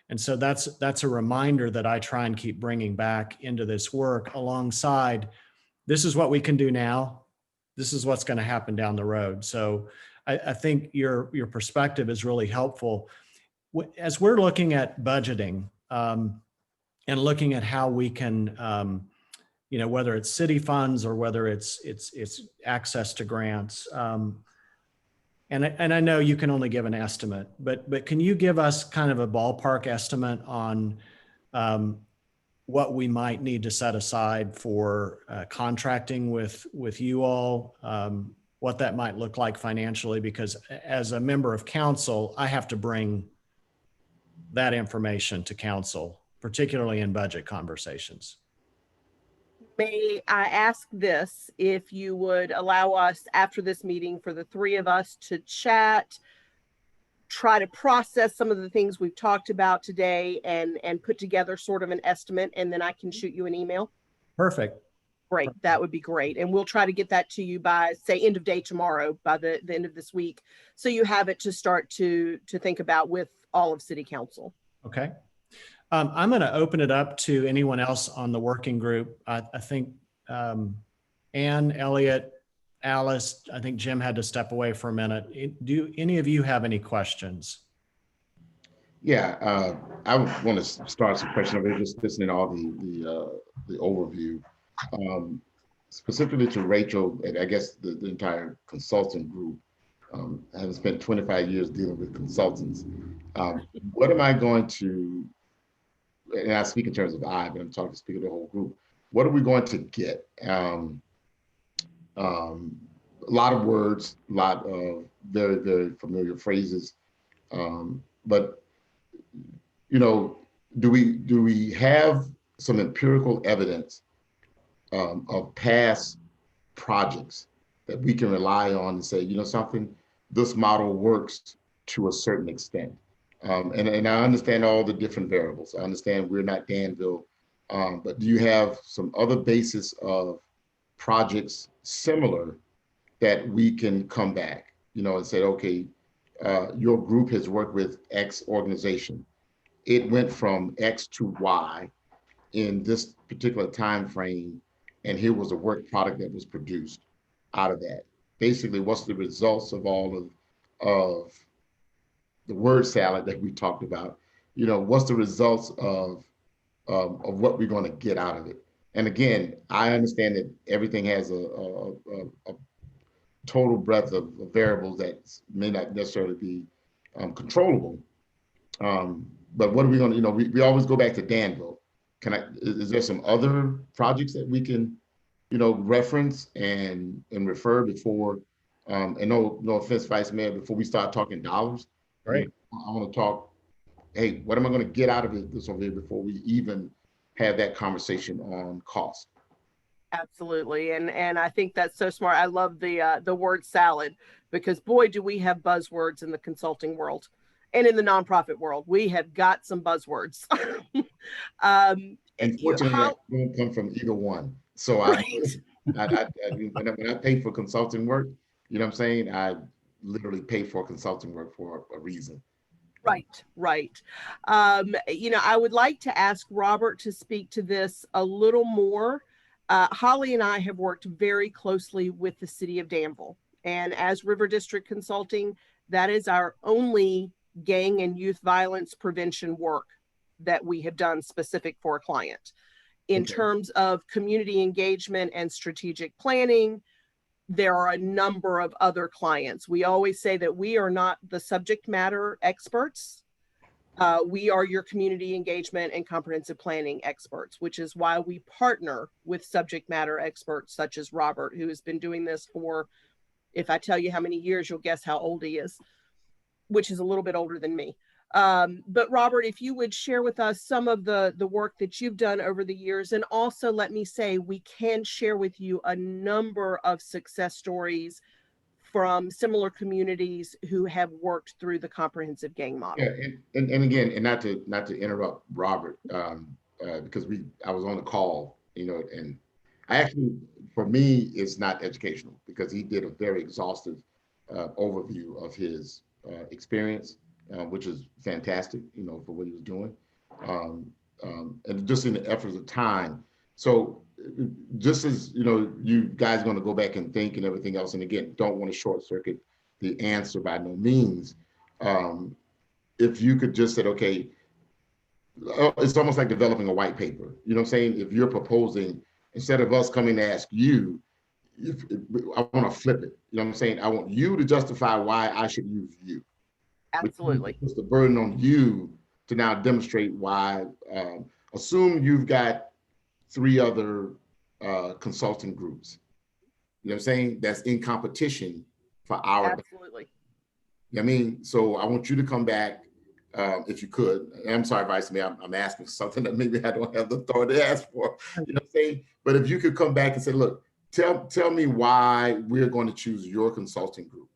Speaker 2: And so that's a reminder that I try and keep bringing back into this work, alongside, this is what we can do now. This is what's going to happen down the road. So I think your perspective is really helpful. As we're looking at budgeting, and looking at how we can, you know, whether it's city funds or whether it's access to grants. And I know you can only give an estimate, but can you give us kind of a ballpark estimate on what we might need to set aside for contracting with you all, what that might look like financially? Because as a member of council, I have to bring that information to council, particularly in budget conversations.
Speaker 7: May I ask this, if you would allow us after this meeting for the three of us to chat, try to process some of the things we've talked about today, and put together sort of an estimate, and then I can shoot you an email?
Speaker 2: Perfect.
Speaker 7: Great. That would be great. And we'll try to get that to you by, say, end of day tomorrow, by the end of this week, so you have it to start to think about with all of City Council.
Speaker 2: Okay. I'm going to open it up to anyone else on the working group. I think Ann, Elliot, Alice, I think Jim had to step away for a minute. Do any of you have any questions?
Speaker 5: Yeah, I want to start some questions. I've been just listening to all the overview. Specifically to Rachel, and I guess the entire consultant group. Having spent 25 years dealing with consultants, what am I going to, and I speak in terms of but I'm talking to speak of the whole group, what are we going to get? A lot of words, a lot of very, very familiar phrases, but you know, do we have some empirical evidence of past projects that we can rely on and say, you know, something, this model works to a certain extent. And I understand all the different variables. I understand we're not Danville, but do you have some other basis of projects similar that we can come back, you know, and say, okay, your group has worked with X organization. It went from X to Y in this particular time frame, and here was a work product that was produced out of that. Basically, what's the results of all of the word salad that we talked about? You know, what's the results of what we're going to get out of it? And again, I understand that everything has a total breadth of variables that may not necessarily be controllable. But what are we going to, you know, we always go back to Danville. Is there some other projects that we can, you know, reference and refer before, and no offense, Vice Mayor, before we start talking dollars?
Speaker 1: Right.
Speaker 5: I want to talk, hey, what am I going to get out of this over here before we even have that conversation on cost?
Speaker 7: Absolutely. And I think that's so smart. I love the word salad, because boy, do we have buzzwords in the consulting world and in the nonprofit world. We have got some buzzwords.
Speaker 5: Unfortunately, I don't come from either one. So when I pay for consulting work, you know what I'm saying? I literally pay for consulting work for a reason.
Speaker 7: Right, right. You know, I would like to ask Robert to speak to this a little more. Holly and I have worked very closely with the city of Danville. And as River District Consulting, that is our only gang and youth violence prevention work that we have done specific for a client. In terms of community engagement and strategic planning, there are a number of other clients. We always say that we are not the subject matter experts. We are your community engagement and comprehensive planning experts, which is why we partner with subject matter experts such as Robert, who has been doing this for, if I tell you how many years, you'll guess how old he is, which is a little bit older than me. But Robert, if you would share with us some of the work that you've done over the years, and also let me say, we can share with you a number of success stories from similar communities who have worked through the comprehensive gang model.
Speaker 5: Yeah, and again, and not to interrupt Robert, because I was on the call, you know, and I actually, for me, it's not educational because he did a very exhaustive overview of his experience, which is fantastic, you know, for what he was doing, and just in the efforts of time. So just as, you know, you guys are going to go back and think and everything else, and again, don't want to short circuit the answer by no means. If you could just say, okay, it's almost like developing a white paper. You know what I'm saying? If you're proposing, instead of us coming to ask you, I want to flip it. You know what I'm saying? I want you to justify why I should use you.
Speaker 7: Absolutely.
Speaker 5: It's the burden on you to now demonstrate why. Assume you've got 3 other consulting groups. You know what I'm saying? That's in competition for our.
Speaker 7: Absolutely.
Speaker 5: You know what I mean? So I want you to come back, if you could. And I'm sorry, Vice Mayor, I'm asking something that maybe I don't have the authority to ask for. You know what I'm saying? But if you could come back and say, look, tell me why we're going to choose your consulting group.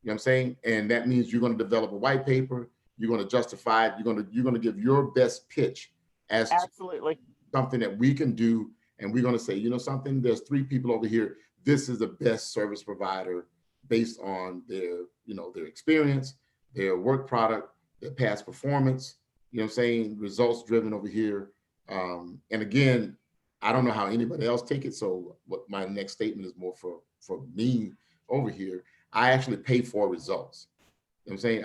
Speaker 5: You know what I'm saying? And that means you're going to develop a white paper. You're going to justify it. You're going to give your best pitch as
Speaker 7: Absolutely.
Speaker 5: something that we can do. And we're going to say, you know something, there's 3 people over here. This is the best service provider based on their, you know, their experience, their work product, their past performance, you know what I'm saying, results driven over here. And again, I don't know how anybody else take it. So what my next statement is more for me over here. I actually pay for results. You know what I'm saying?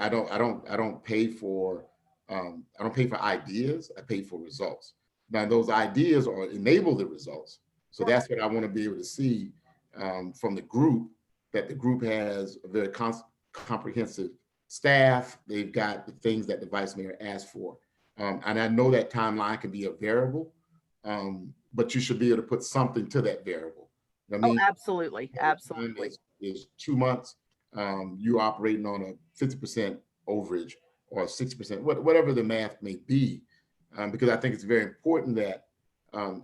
Speaker 5: I don't pay for I don't pay for ideas, I pay for results. Now those ideas are enable the results. So that's what I want to be able to see from the group, that the group has a very comprehensive staff. They've got the things that the vice mayor asked for. And I know that timeline can be a variable, but you should be able to put something to that variable. I
Speaker 7: Oh,
Speaker 5: mean,
Speaker 7: absolutely, absolutely.
Speaker 5: is 2 months, you operating on a 50% overage or 60%, whatever the math may be, because I think it's very important that,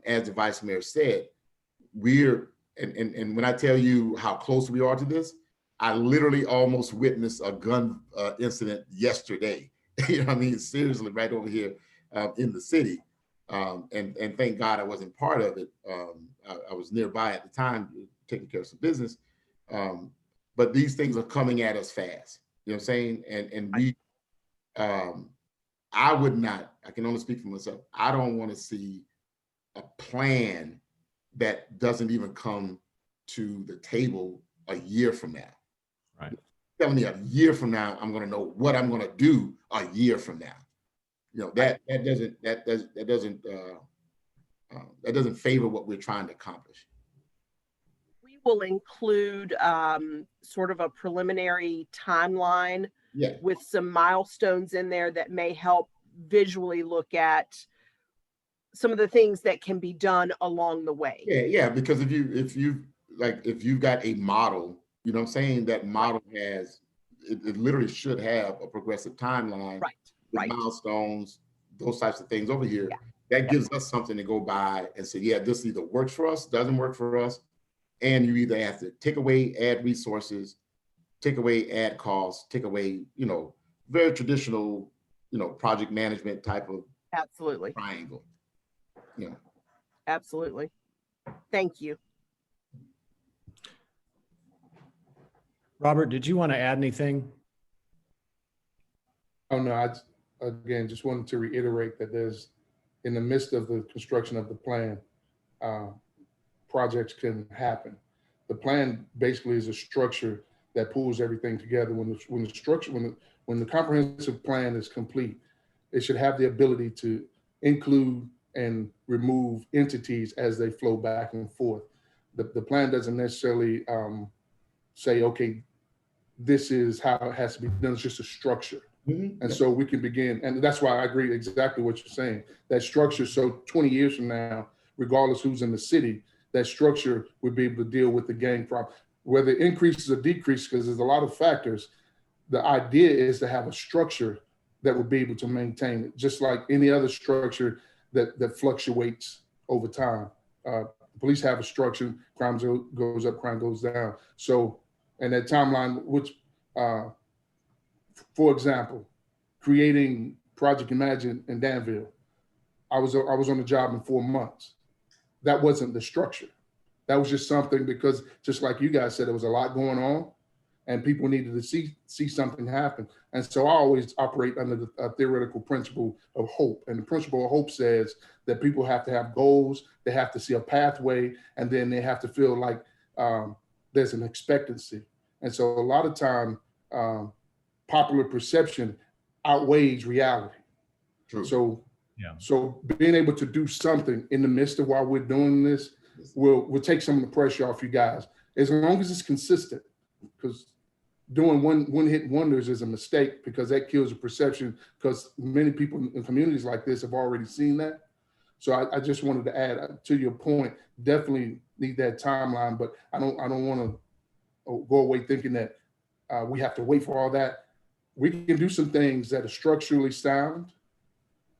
Speaker 5: as the vice mayor said, and when I tell you how close we are to this, I literally almost witnessed a gun incident yesterday. You know what I mean? Seriously, right over here in the city. And thank God I wasn't part of it. I was nearby at the time taking care of some business. But these things are coming at us fast. You know what I'm saying? And we, I would not, I can only speak for myself. I don't want to see a plan that doesn't even come to the table a year from now.
Speaker 2: Right.
Speaker 5: Telling me a year from now, I'm going to know what I'm going to do a year from now. You know, that doesn't favor what we're trying to accomplish.
Speaker 7: We will include sort of a preliminary timeline with some milestones in there that may help visually look at some of the things that can be done along the way.
Speaker 5: Yeah, because if you've got a model, you know what I'm saying, that model has, it literally should have a progressive timeline, with milestones, those types of things over here. That gives us something to go by and say, yeah, this either works for us, doesn't work for us. And you either have to take away, add resources, take away, add costs, take away, you know, very traditional, you know, project management type of triangle. Yeah.
Speaker 7: Absolutely. Thank you.
Speaker 2: Robert, did you want to add anything?
Speaker 1: Oh, no, again, just wanted to reiterate that there's, in the midst of the construction of the plan, projects can happen. The plan basically is a structure that pulls everything together. When the comprehensive plan is complete, it should have the ability to include and remove entities as they flow back and forth. The plan doesn't necessarily say, okay, this is how it has to be done. It's just a structure. And so we can begin, and that's why I agree exactly what you're saying, that structure. So 20 years from now, regardless who's in the city, that structure would be able to deal with the gang problem, whether it increases or decreases, because there's a lot of factors. The idea is to have a structure that would be able to maintain it, just like any other structure that fluctuates over time. Police have a structure, crime goes up, crime goes down. So, and that timeline, which, for example, creating Project Imagine in Danville, I was on the job in 4 months. That wasn't the structure. That was just something, because just like you guys said, there was a lot going on and people needed to see something happen. And so I always operate under the theoretical principle of hope. And the principle of hope says that people have to have goals, they have to see a pathway, and then they have to feel like there's an expectancy. And so a lot of time, popular perception outweighs reality.
Speaker 5: True.
Speaker 1: So being able to do something in the midst of while we're doing this will take some of the pressure off you guys, as long as it's consistent, because doing one hit wonders is a mistake, because that kills the perception, because many people in communities like this have already seen that. So I just wanted to add to your point, definitely need that timeline, but I don't want to go away thinking that we have to wait for all that. We can do some things that are structurally sound,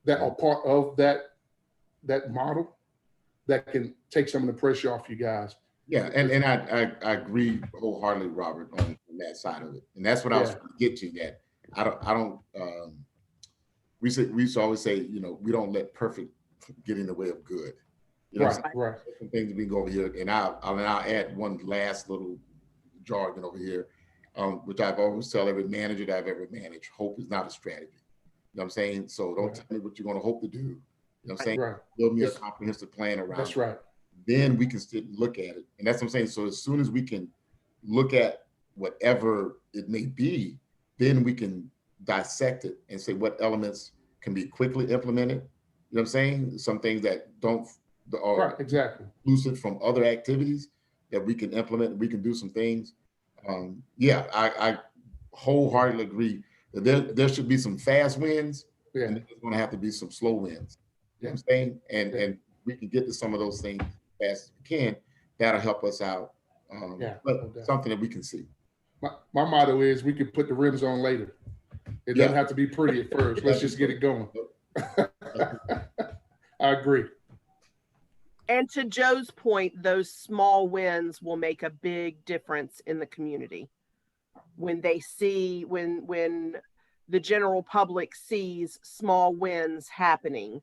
Speaker 1: that are part of that model, that can take some of the pressure off you guys.
Speaker 5: Yeah, and I agree wholeheartedly, Robert, on that side of it. And that's what I was trying to get to, that I don't we used to always say, you know, we don't let perfect get in the way of good. You know,
Speaker 1: right.
Speaker 5: Some things we go over here, and I'll add one last little jargon over here, which I've always tell every manager that I've ever managed: hope is not a strategy. You know what I'm saying? So don't tell me what you're going to hope to do. You know what I'm saying? Build me a comprehensive plan around.
Speaker 1: That's right.
Speaker 5: Then we can still look at it. And that's what I'm saying. So as soon as we can look at whatever it may be, then we can dissect it and say what elements can be quickly implemented. You know what I'm saying? Some things that don't are
Speaker 1: Right, exactly.
Speaker 5: exclusive from other activities that we can implement. We can do some things. Yeah, I wholeheartedly agree that there should be some fast wins,
Speaker 1: Yeah,
Speaker 5: and there's going to have to be some slow wins. You know what I'm saying? And we can get to some of those things as fast as we can. That'll help us out.
Speaker 1: Yeah,
Speaker 5: But
Speaker 1: no doubt.
Speaker 5: something that we can see.
Speaker 1: My motto is we can put the rims on later. It doesn't have to be pretty at first. Let's just get it going. I agree.
Speaker 7: And to Joe's point, those small wins will make a big difference in the community. When they see, when the general public sees small wins happening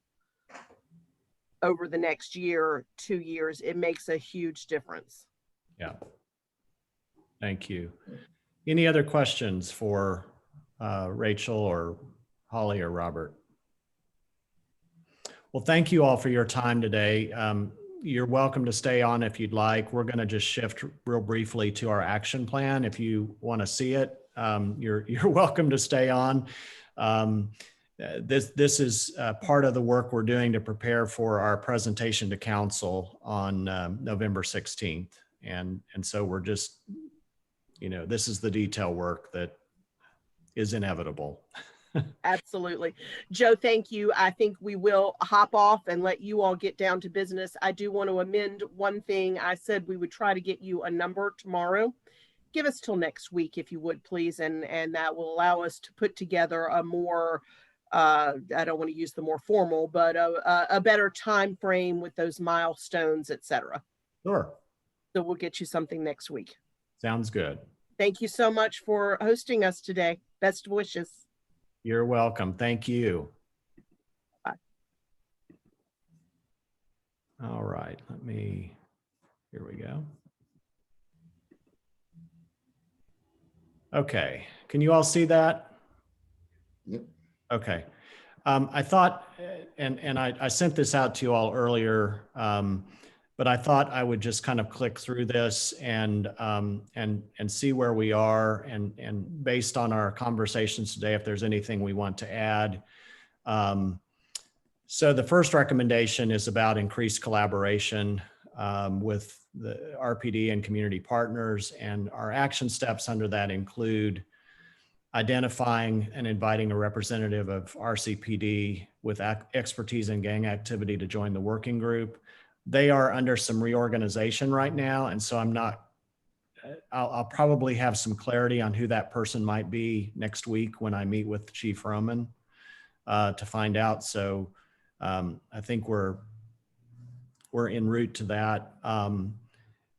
Speaker 7: over the next year, 2 years, it makes a huge difference.
Speaker 2: Yeah. Thank you. Any other questions for Rachel or Holly or Robert? Well, thank you all for your time today. You're welcome to stay on if you'd like. We're going to just shift real briefly to our action plan. If you want to see it, you're welcome to stay on. This is part of the work we're doing to prepare for our presentation to council on November 16th. And so we're just, this is the detail work that is inevitable.
Speaker 7: Absolutely. Joe, thank you. I think we will hop off and let you all get down to business. I do want to amend one thing. I said we would try to get you a number tomorrow. Give us till next week, if you would, please. And that will allow us to put together a more, I don't want to use the more formal, but a better time frame with those milestones, et cetera.
Speaker 2: Sure.
Speaker 7: So we'll get you something next week.
Speaker 2: Sounds good.
Speaker 7: Thank you so much for hosting us today. Best wishes.
Speaker 2: You're welcome. Thank you.
Speaker 7: Bye.
Speaker 2: All right. Here we go. Okay. Can you all see that?
Speaker 5: Yep.
Speaker 2: Okay. I thought, and I sent this out to you all earlier, but I thought I would just kind of click through this and see where we are, and based on our conversations today, if there's anything we want to add. So the first recommendation is about increased collaboration with the RPD and community partners, and our action steps under that include identifying and inviting a representative of RCPD with expertise in gang activity to join the working group. They are under some reorganization right now, and so I'll probably have some clarity on who that person might be next week when I meet with Chief Roman to find out. So I think we're en route to that.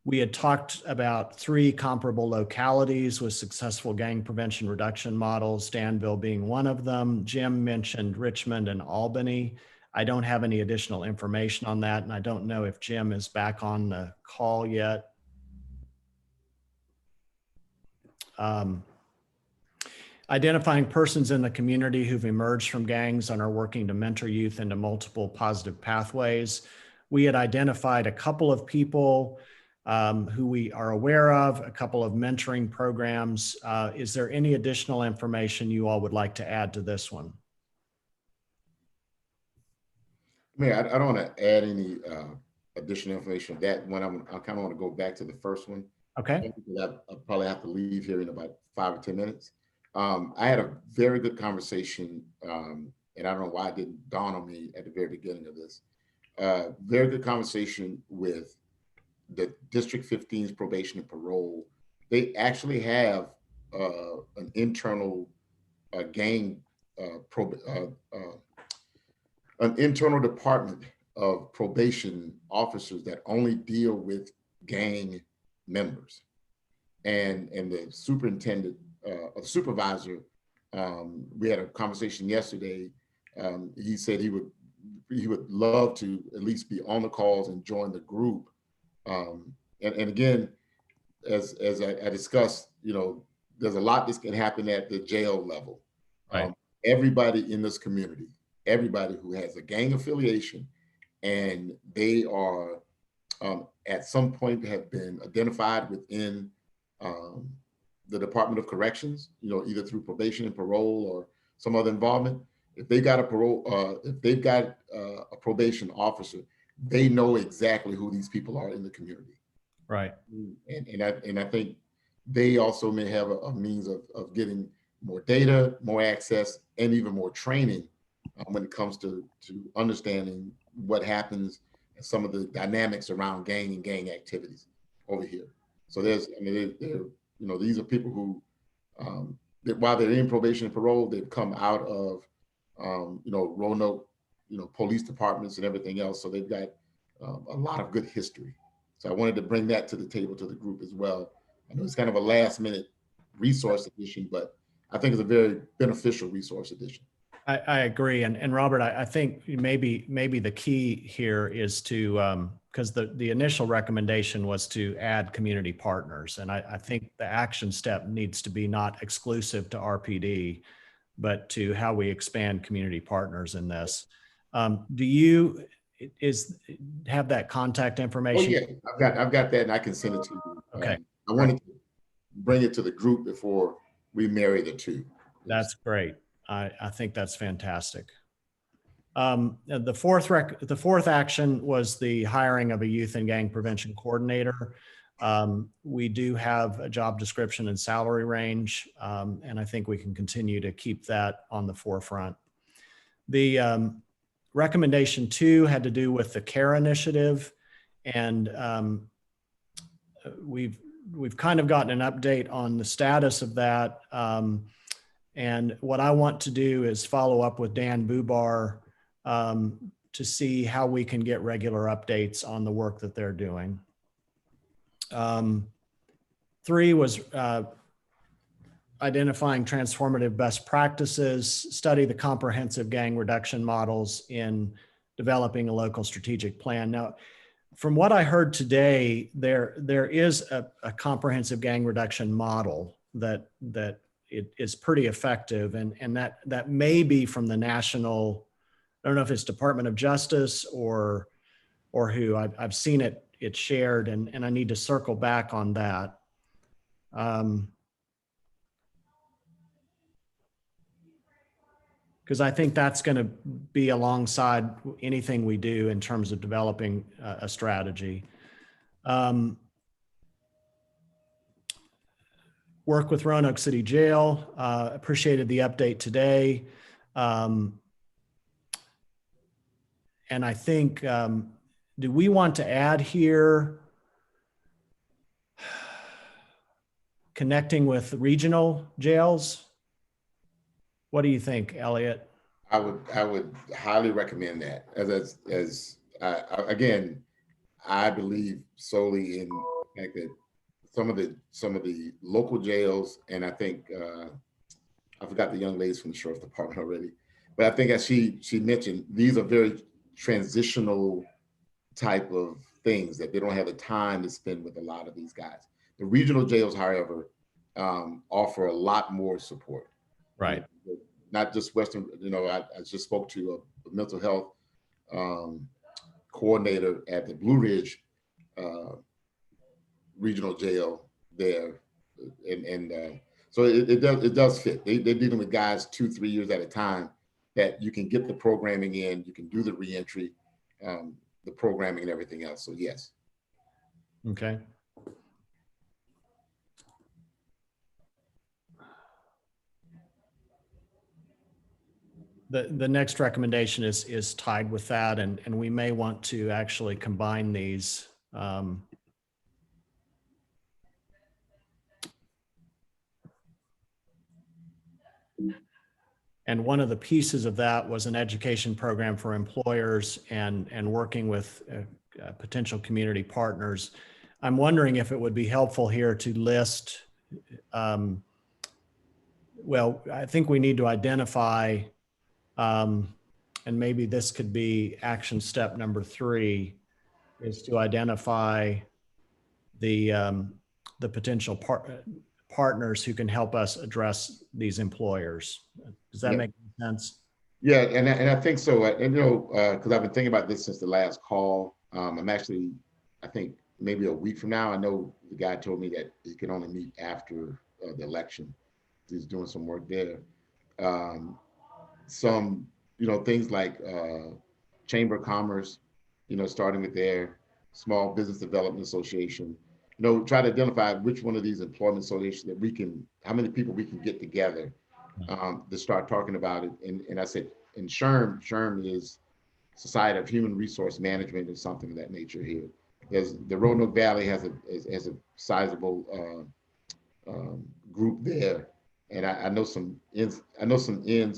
Speaker 2: We had talked about 3 comparable localities with successful gang prevention reduction models, Danville being one of them. Jim mentioned Richmond and Albany. I don't have any additional information on that, and I don't know if Jim is back on the call yet. Identifying persons in the community who've emerged from gangs and are working to mentor youth into multiple positive pathways. We had identified a couple of people who we are aware of, a couple of mentoring programs. Is there any additional information you all would like to add to this one?
Speaker 5: I mean, I don't want to add any additional information. That one, I kind of want to go back to the first one.
Speaker 2: Okay.
Speaker 5: I'll probably have to leave here in about 5 or 10 minutes. I had a very good conversation, and I don't know why it didn't dawn on me at the very beginning of this. Very good conversation with the District 15's probation and parole. They actually have an internal gang an internal department of probation officers that only deal with gang members, and the superintendent, supervisor. We had a conversation yesterday. He said he would love to at least be on the calls and join the group. And again, as I discussed, there's a lot that can happen at the jail level.
Speaker 2: Right.
Speaker 5: Everybody in this community, everybody who has a gang affiliation and they are at some point have been identified within the Department of Corrections, either through probation and parole or some other involvement, if they got a parole, if they've got a probation officer, they know exactly who these people are in the community.
Speaker 2: Right.
Speaker 5: And I think they also may have a means of getting more data, more access, and even more training when it comes to understanding what happens and some of the dynamics around gang and gang activities over here. So there's, I mean, these are people who, that while they're in probation and parole, they've come out of, Roanoke, police departments and everything else. So they've got a lot of good history. So I wanted to bring that to the table to the group as well. I know it's kind of a last minute resource addition, but I think it's a very beneficial resource addition.
Speaker 2: I agree. And Robert, I think maybe the key here is to, because the initial recommendation was to add community partners. And I think the action step needs to be not exclusive to RPD, but to how we expand community partners in this. Do you have that contact information?
Speaker 5: Oh yeah, I've got that and I can send it to you.
Speaker 2: Okay.
Speaker 5: I wanted to bring it to the group before we marry the two.
Speaker 2: That's great. I think that's fantastic. The fourth action was the hiring of a youth and gang prevention coordinator. We do have a job description and salary range, and I think we can continue to keep that on the forefront. The recommendation 2 had to do with the CARE initiative, and we've kind of gotten an update on the status of that. And what I want to do is follow up with Dan Bubar to see how we can get regular updates on the work that they're doing. 3 was identifying transformative best practices, study the comprehensive gang reduction models in developing a local strategic plan. Now, from what I heard today, there is a comprehensive gang reduction model that it is pretty effective, and that may be from the national, I don't know if it's Department of Justice or who. I've seen it shared, and I need to circle back on that. Because I think that's going to be alongside anything we do in terms of developing a strategy. Work with Roanoke City Jail. Appreciated the update today. And I think, do we want to add here connecting with regional jails? What do you think, Elliot?
Speaker 5: I would highly recommend that. Again, I believe solely in the fact that some of the local jails, and I think I forgot the young ladies from the sheriff's department already, but I think as she mentioned, these are very transitional type of things that they don't have the time to spend with a lot of these guys. The regional jails, however, offer a lot more support.
Speaker 2: Right.
Speaker 5: Not just Western, I just spoke to a mental health coordinator at the Blue Ridge regional jail there. And so it does fit. They're dealing with guys 2-3 years at a time that you can get the programming in, you can do the reentry, the programming and everything else. So yes.
Speaker 2: Okay. The next recommendation is tied with that, and we may want to actually combine these. And one of the pieces of that was an education program for employers and working with potential community partners. I'm wondering if it would be helpful here to list, well, I think we need to identify, and maybe this could be action step number 3, is to identify the potential partners who can help us address these employers. Does that make sense?
Speaker 5: Yeah, and I think so. And because I've been thinking about this since the last call. I'm actually, I think maybe a week from now. I know the guy told me that he can only meet after the election. He's doing some work there. some, things like Chamber of Commerce, starting with their Small Business Development Association, try to identify which one of these employment associations that how many people we can get together to start talking about it. And I said, and SHRM is Society of Human Resource Management, or something of that nature here. The Roanoke Valley has a sizable group there, and I know some ends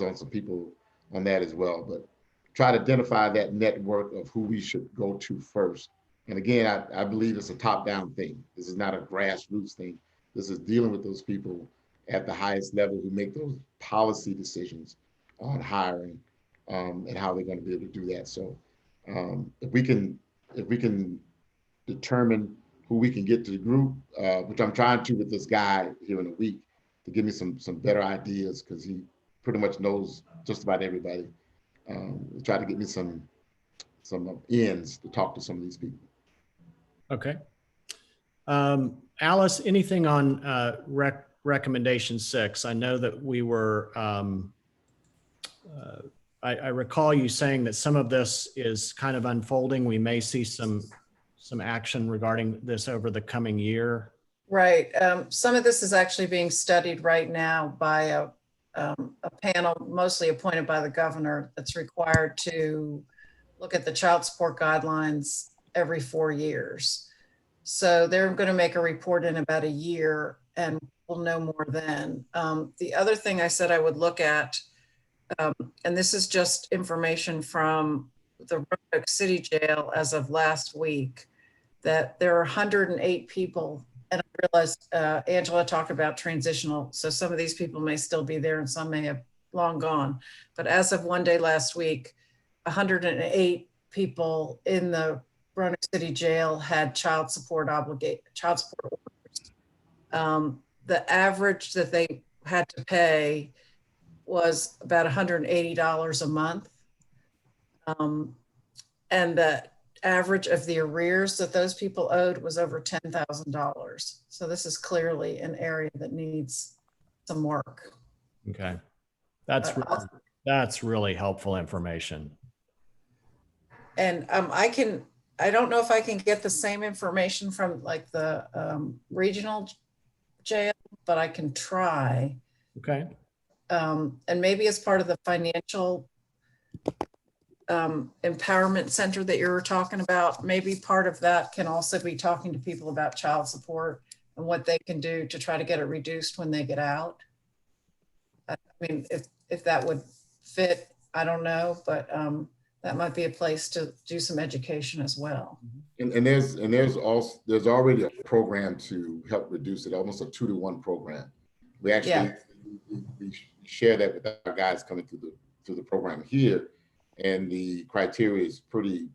Speaker 5: on some people on that as well. But try to identify that network of who we should go to first. And again, I believe it's a top-down thing. This is not a grassroots thing. This is dealing with those people at the highest level who make those policy decisions on hiring and how they're going to be able to do that. So if we can determine who we can get to the group, which I'm trying to with this guy here in a week, to give me some better ideas, because he pretty much knows just about everybody. Try to get me some ends to talk to some of these people.
Speaker 2: Okay. Alice, anything on recommendation 6? I know that we were, I recall you saying that some of this is kind of unfolding. We may see some action regarding this over the coming year.
Speaker 4: Right. Some of this is actually being studied right now by a panel mostly appointed by the governor that's required to look at the child support guidelines every 4 years. So they're going to make a report in about a year, and we'll know more then. The other thing I said I would look at, and this is just information from the Roanoke City Jail as of last week, that there are 108 people. And I realized Angela talked about transitional. So some of these people may still be there and some may have long gone. But as of one day last week, 108 people in the Roanoke City Jail had child support orders. The average that they had to pay was about $180 a month. And the average of the arrears that those people owed was over $10,000. So this is clearly an area that needs some work.
Speaker 2: Okay. That's really helpful information.
Speaker 4: And I don't know if I can get the same information from like the regional jail, but I can try.
Speaker 2: Okay.
Speaker 4: And maybe as part of the financial empowerment center that you were talking about, maybe part of that can also be talking to people about child support and what they can do to try to get it reduced when they get out. I mean, if that would fit, I don't know, but that might be a place to do some education as well.
Speaker 5: And there's already a program to help reduce it, almost a 2-to-1 program. We actually we share that with our guys coming through the program here, and the criteria is pretty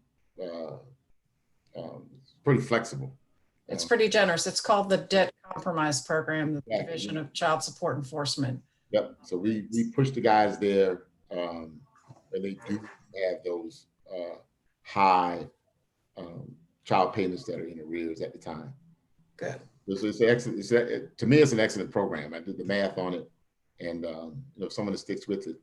Speaker 5: flexible.
Speaker 4: It's pretty generous. It's called the Debt Compromise Program, the Division of Child Support Enforcement.
Speaker 5: Yep. So we push the guys there, and they do have those high child payments that are in arrears at the time.
Speaker 4: Good.
Speaker 5: So it's excellent. To me, it's an excellent program. I did the math on it, and if someone sticks with it,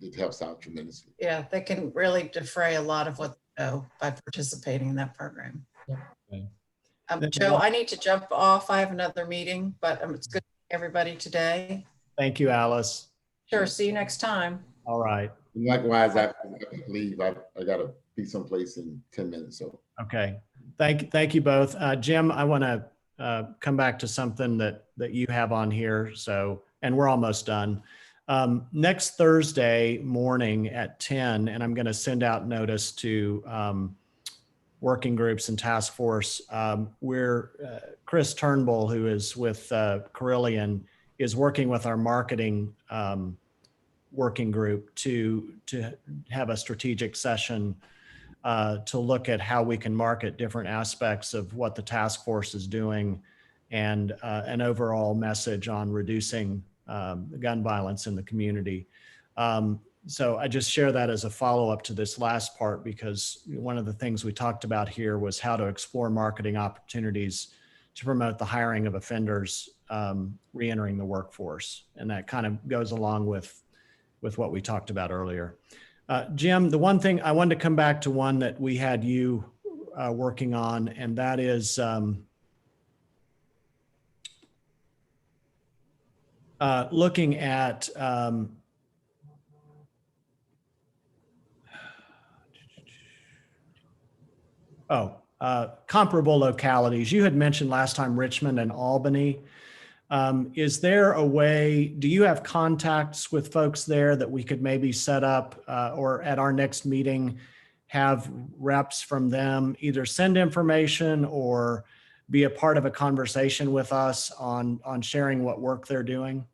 Speaker 5: it helps out tremendously.
Speaker 4: Yeah, they can really defray a lot of what they owe by participating in that program.
Speaker 2: Okay.
Speaker 4: Joe, I need to jump off. I have another meeting, but it's good to see everybody today.
Speaker 2: Thank you, Alice.
Speaker 4: Sure. See you next time.
Speaker 2: All right.
Speaker 5: And likewise, I leave. I got to be someplace in 10 minutes. So
Speaker 2: Okay. Thank you both. Jim, I want to come back to something that you have on here. So, and we're almost done. Next Thursday morning at 10, and I'm going to send out notice to working groups and task force. Chris Turnbull, who is with Carillion, is working with our marketing working group to have a strategic session to look at how we can market different aspects of what the task force is doing, and an overall message on reducing gun violence in the community. So I just share that as a follow-up to this last part, because one of the things we talked about here was how to explore marketing opportunities to promote the hiring of offenders reentering the workforce. And that kind of goes along with with what we talked about earlier. Jim, the one thing I wanted to come back to one that we had you working on, and that is looking at comparable localities. You had mentioned last time Richmond and Albany. Is there a way, do you have contacts with folks there that we could maybe set up or at our next meeting have reps from them either send information or be a part of a conversation with us on sharing what work they're doing?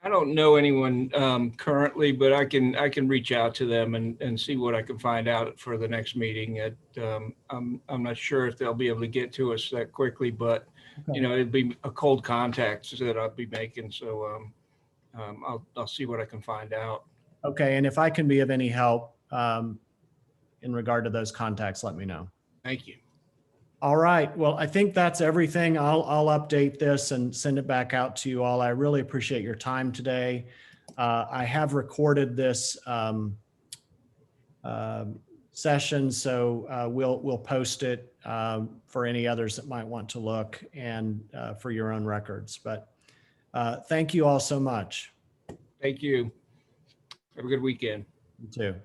Speaker 9: I don't know anyone currently, but I can reach out to them and see what I can find out for the next meeting. I'm not sure if they'll be able to get to us that quickly, but you know, it'd be a cold contact that I'll be making. So I'll see what I can find out.
Speaker 2: Okay, and if I can be of any help in regard to those contacts, let me know.
Speaker 9: Thank you.
Speaker 2: All right. Well, I think that's everything. I'll update this and send it back out to you all. I really appreciate your time today. I have recorded this session, so we'll post it for any others that might want to look and for your own records. But thank you all so much.
Speaker 9: Thank you. Have a good weekend.
Speaker 2: You too.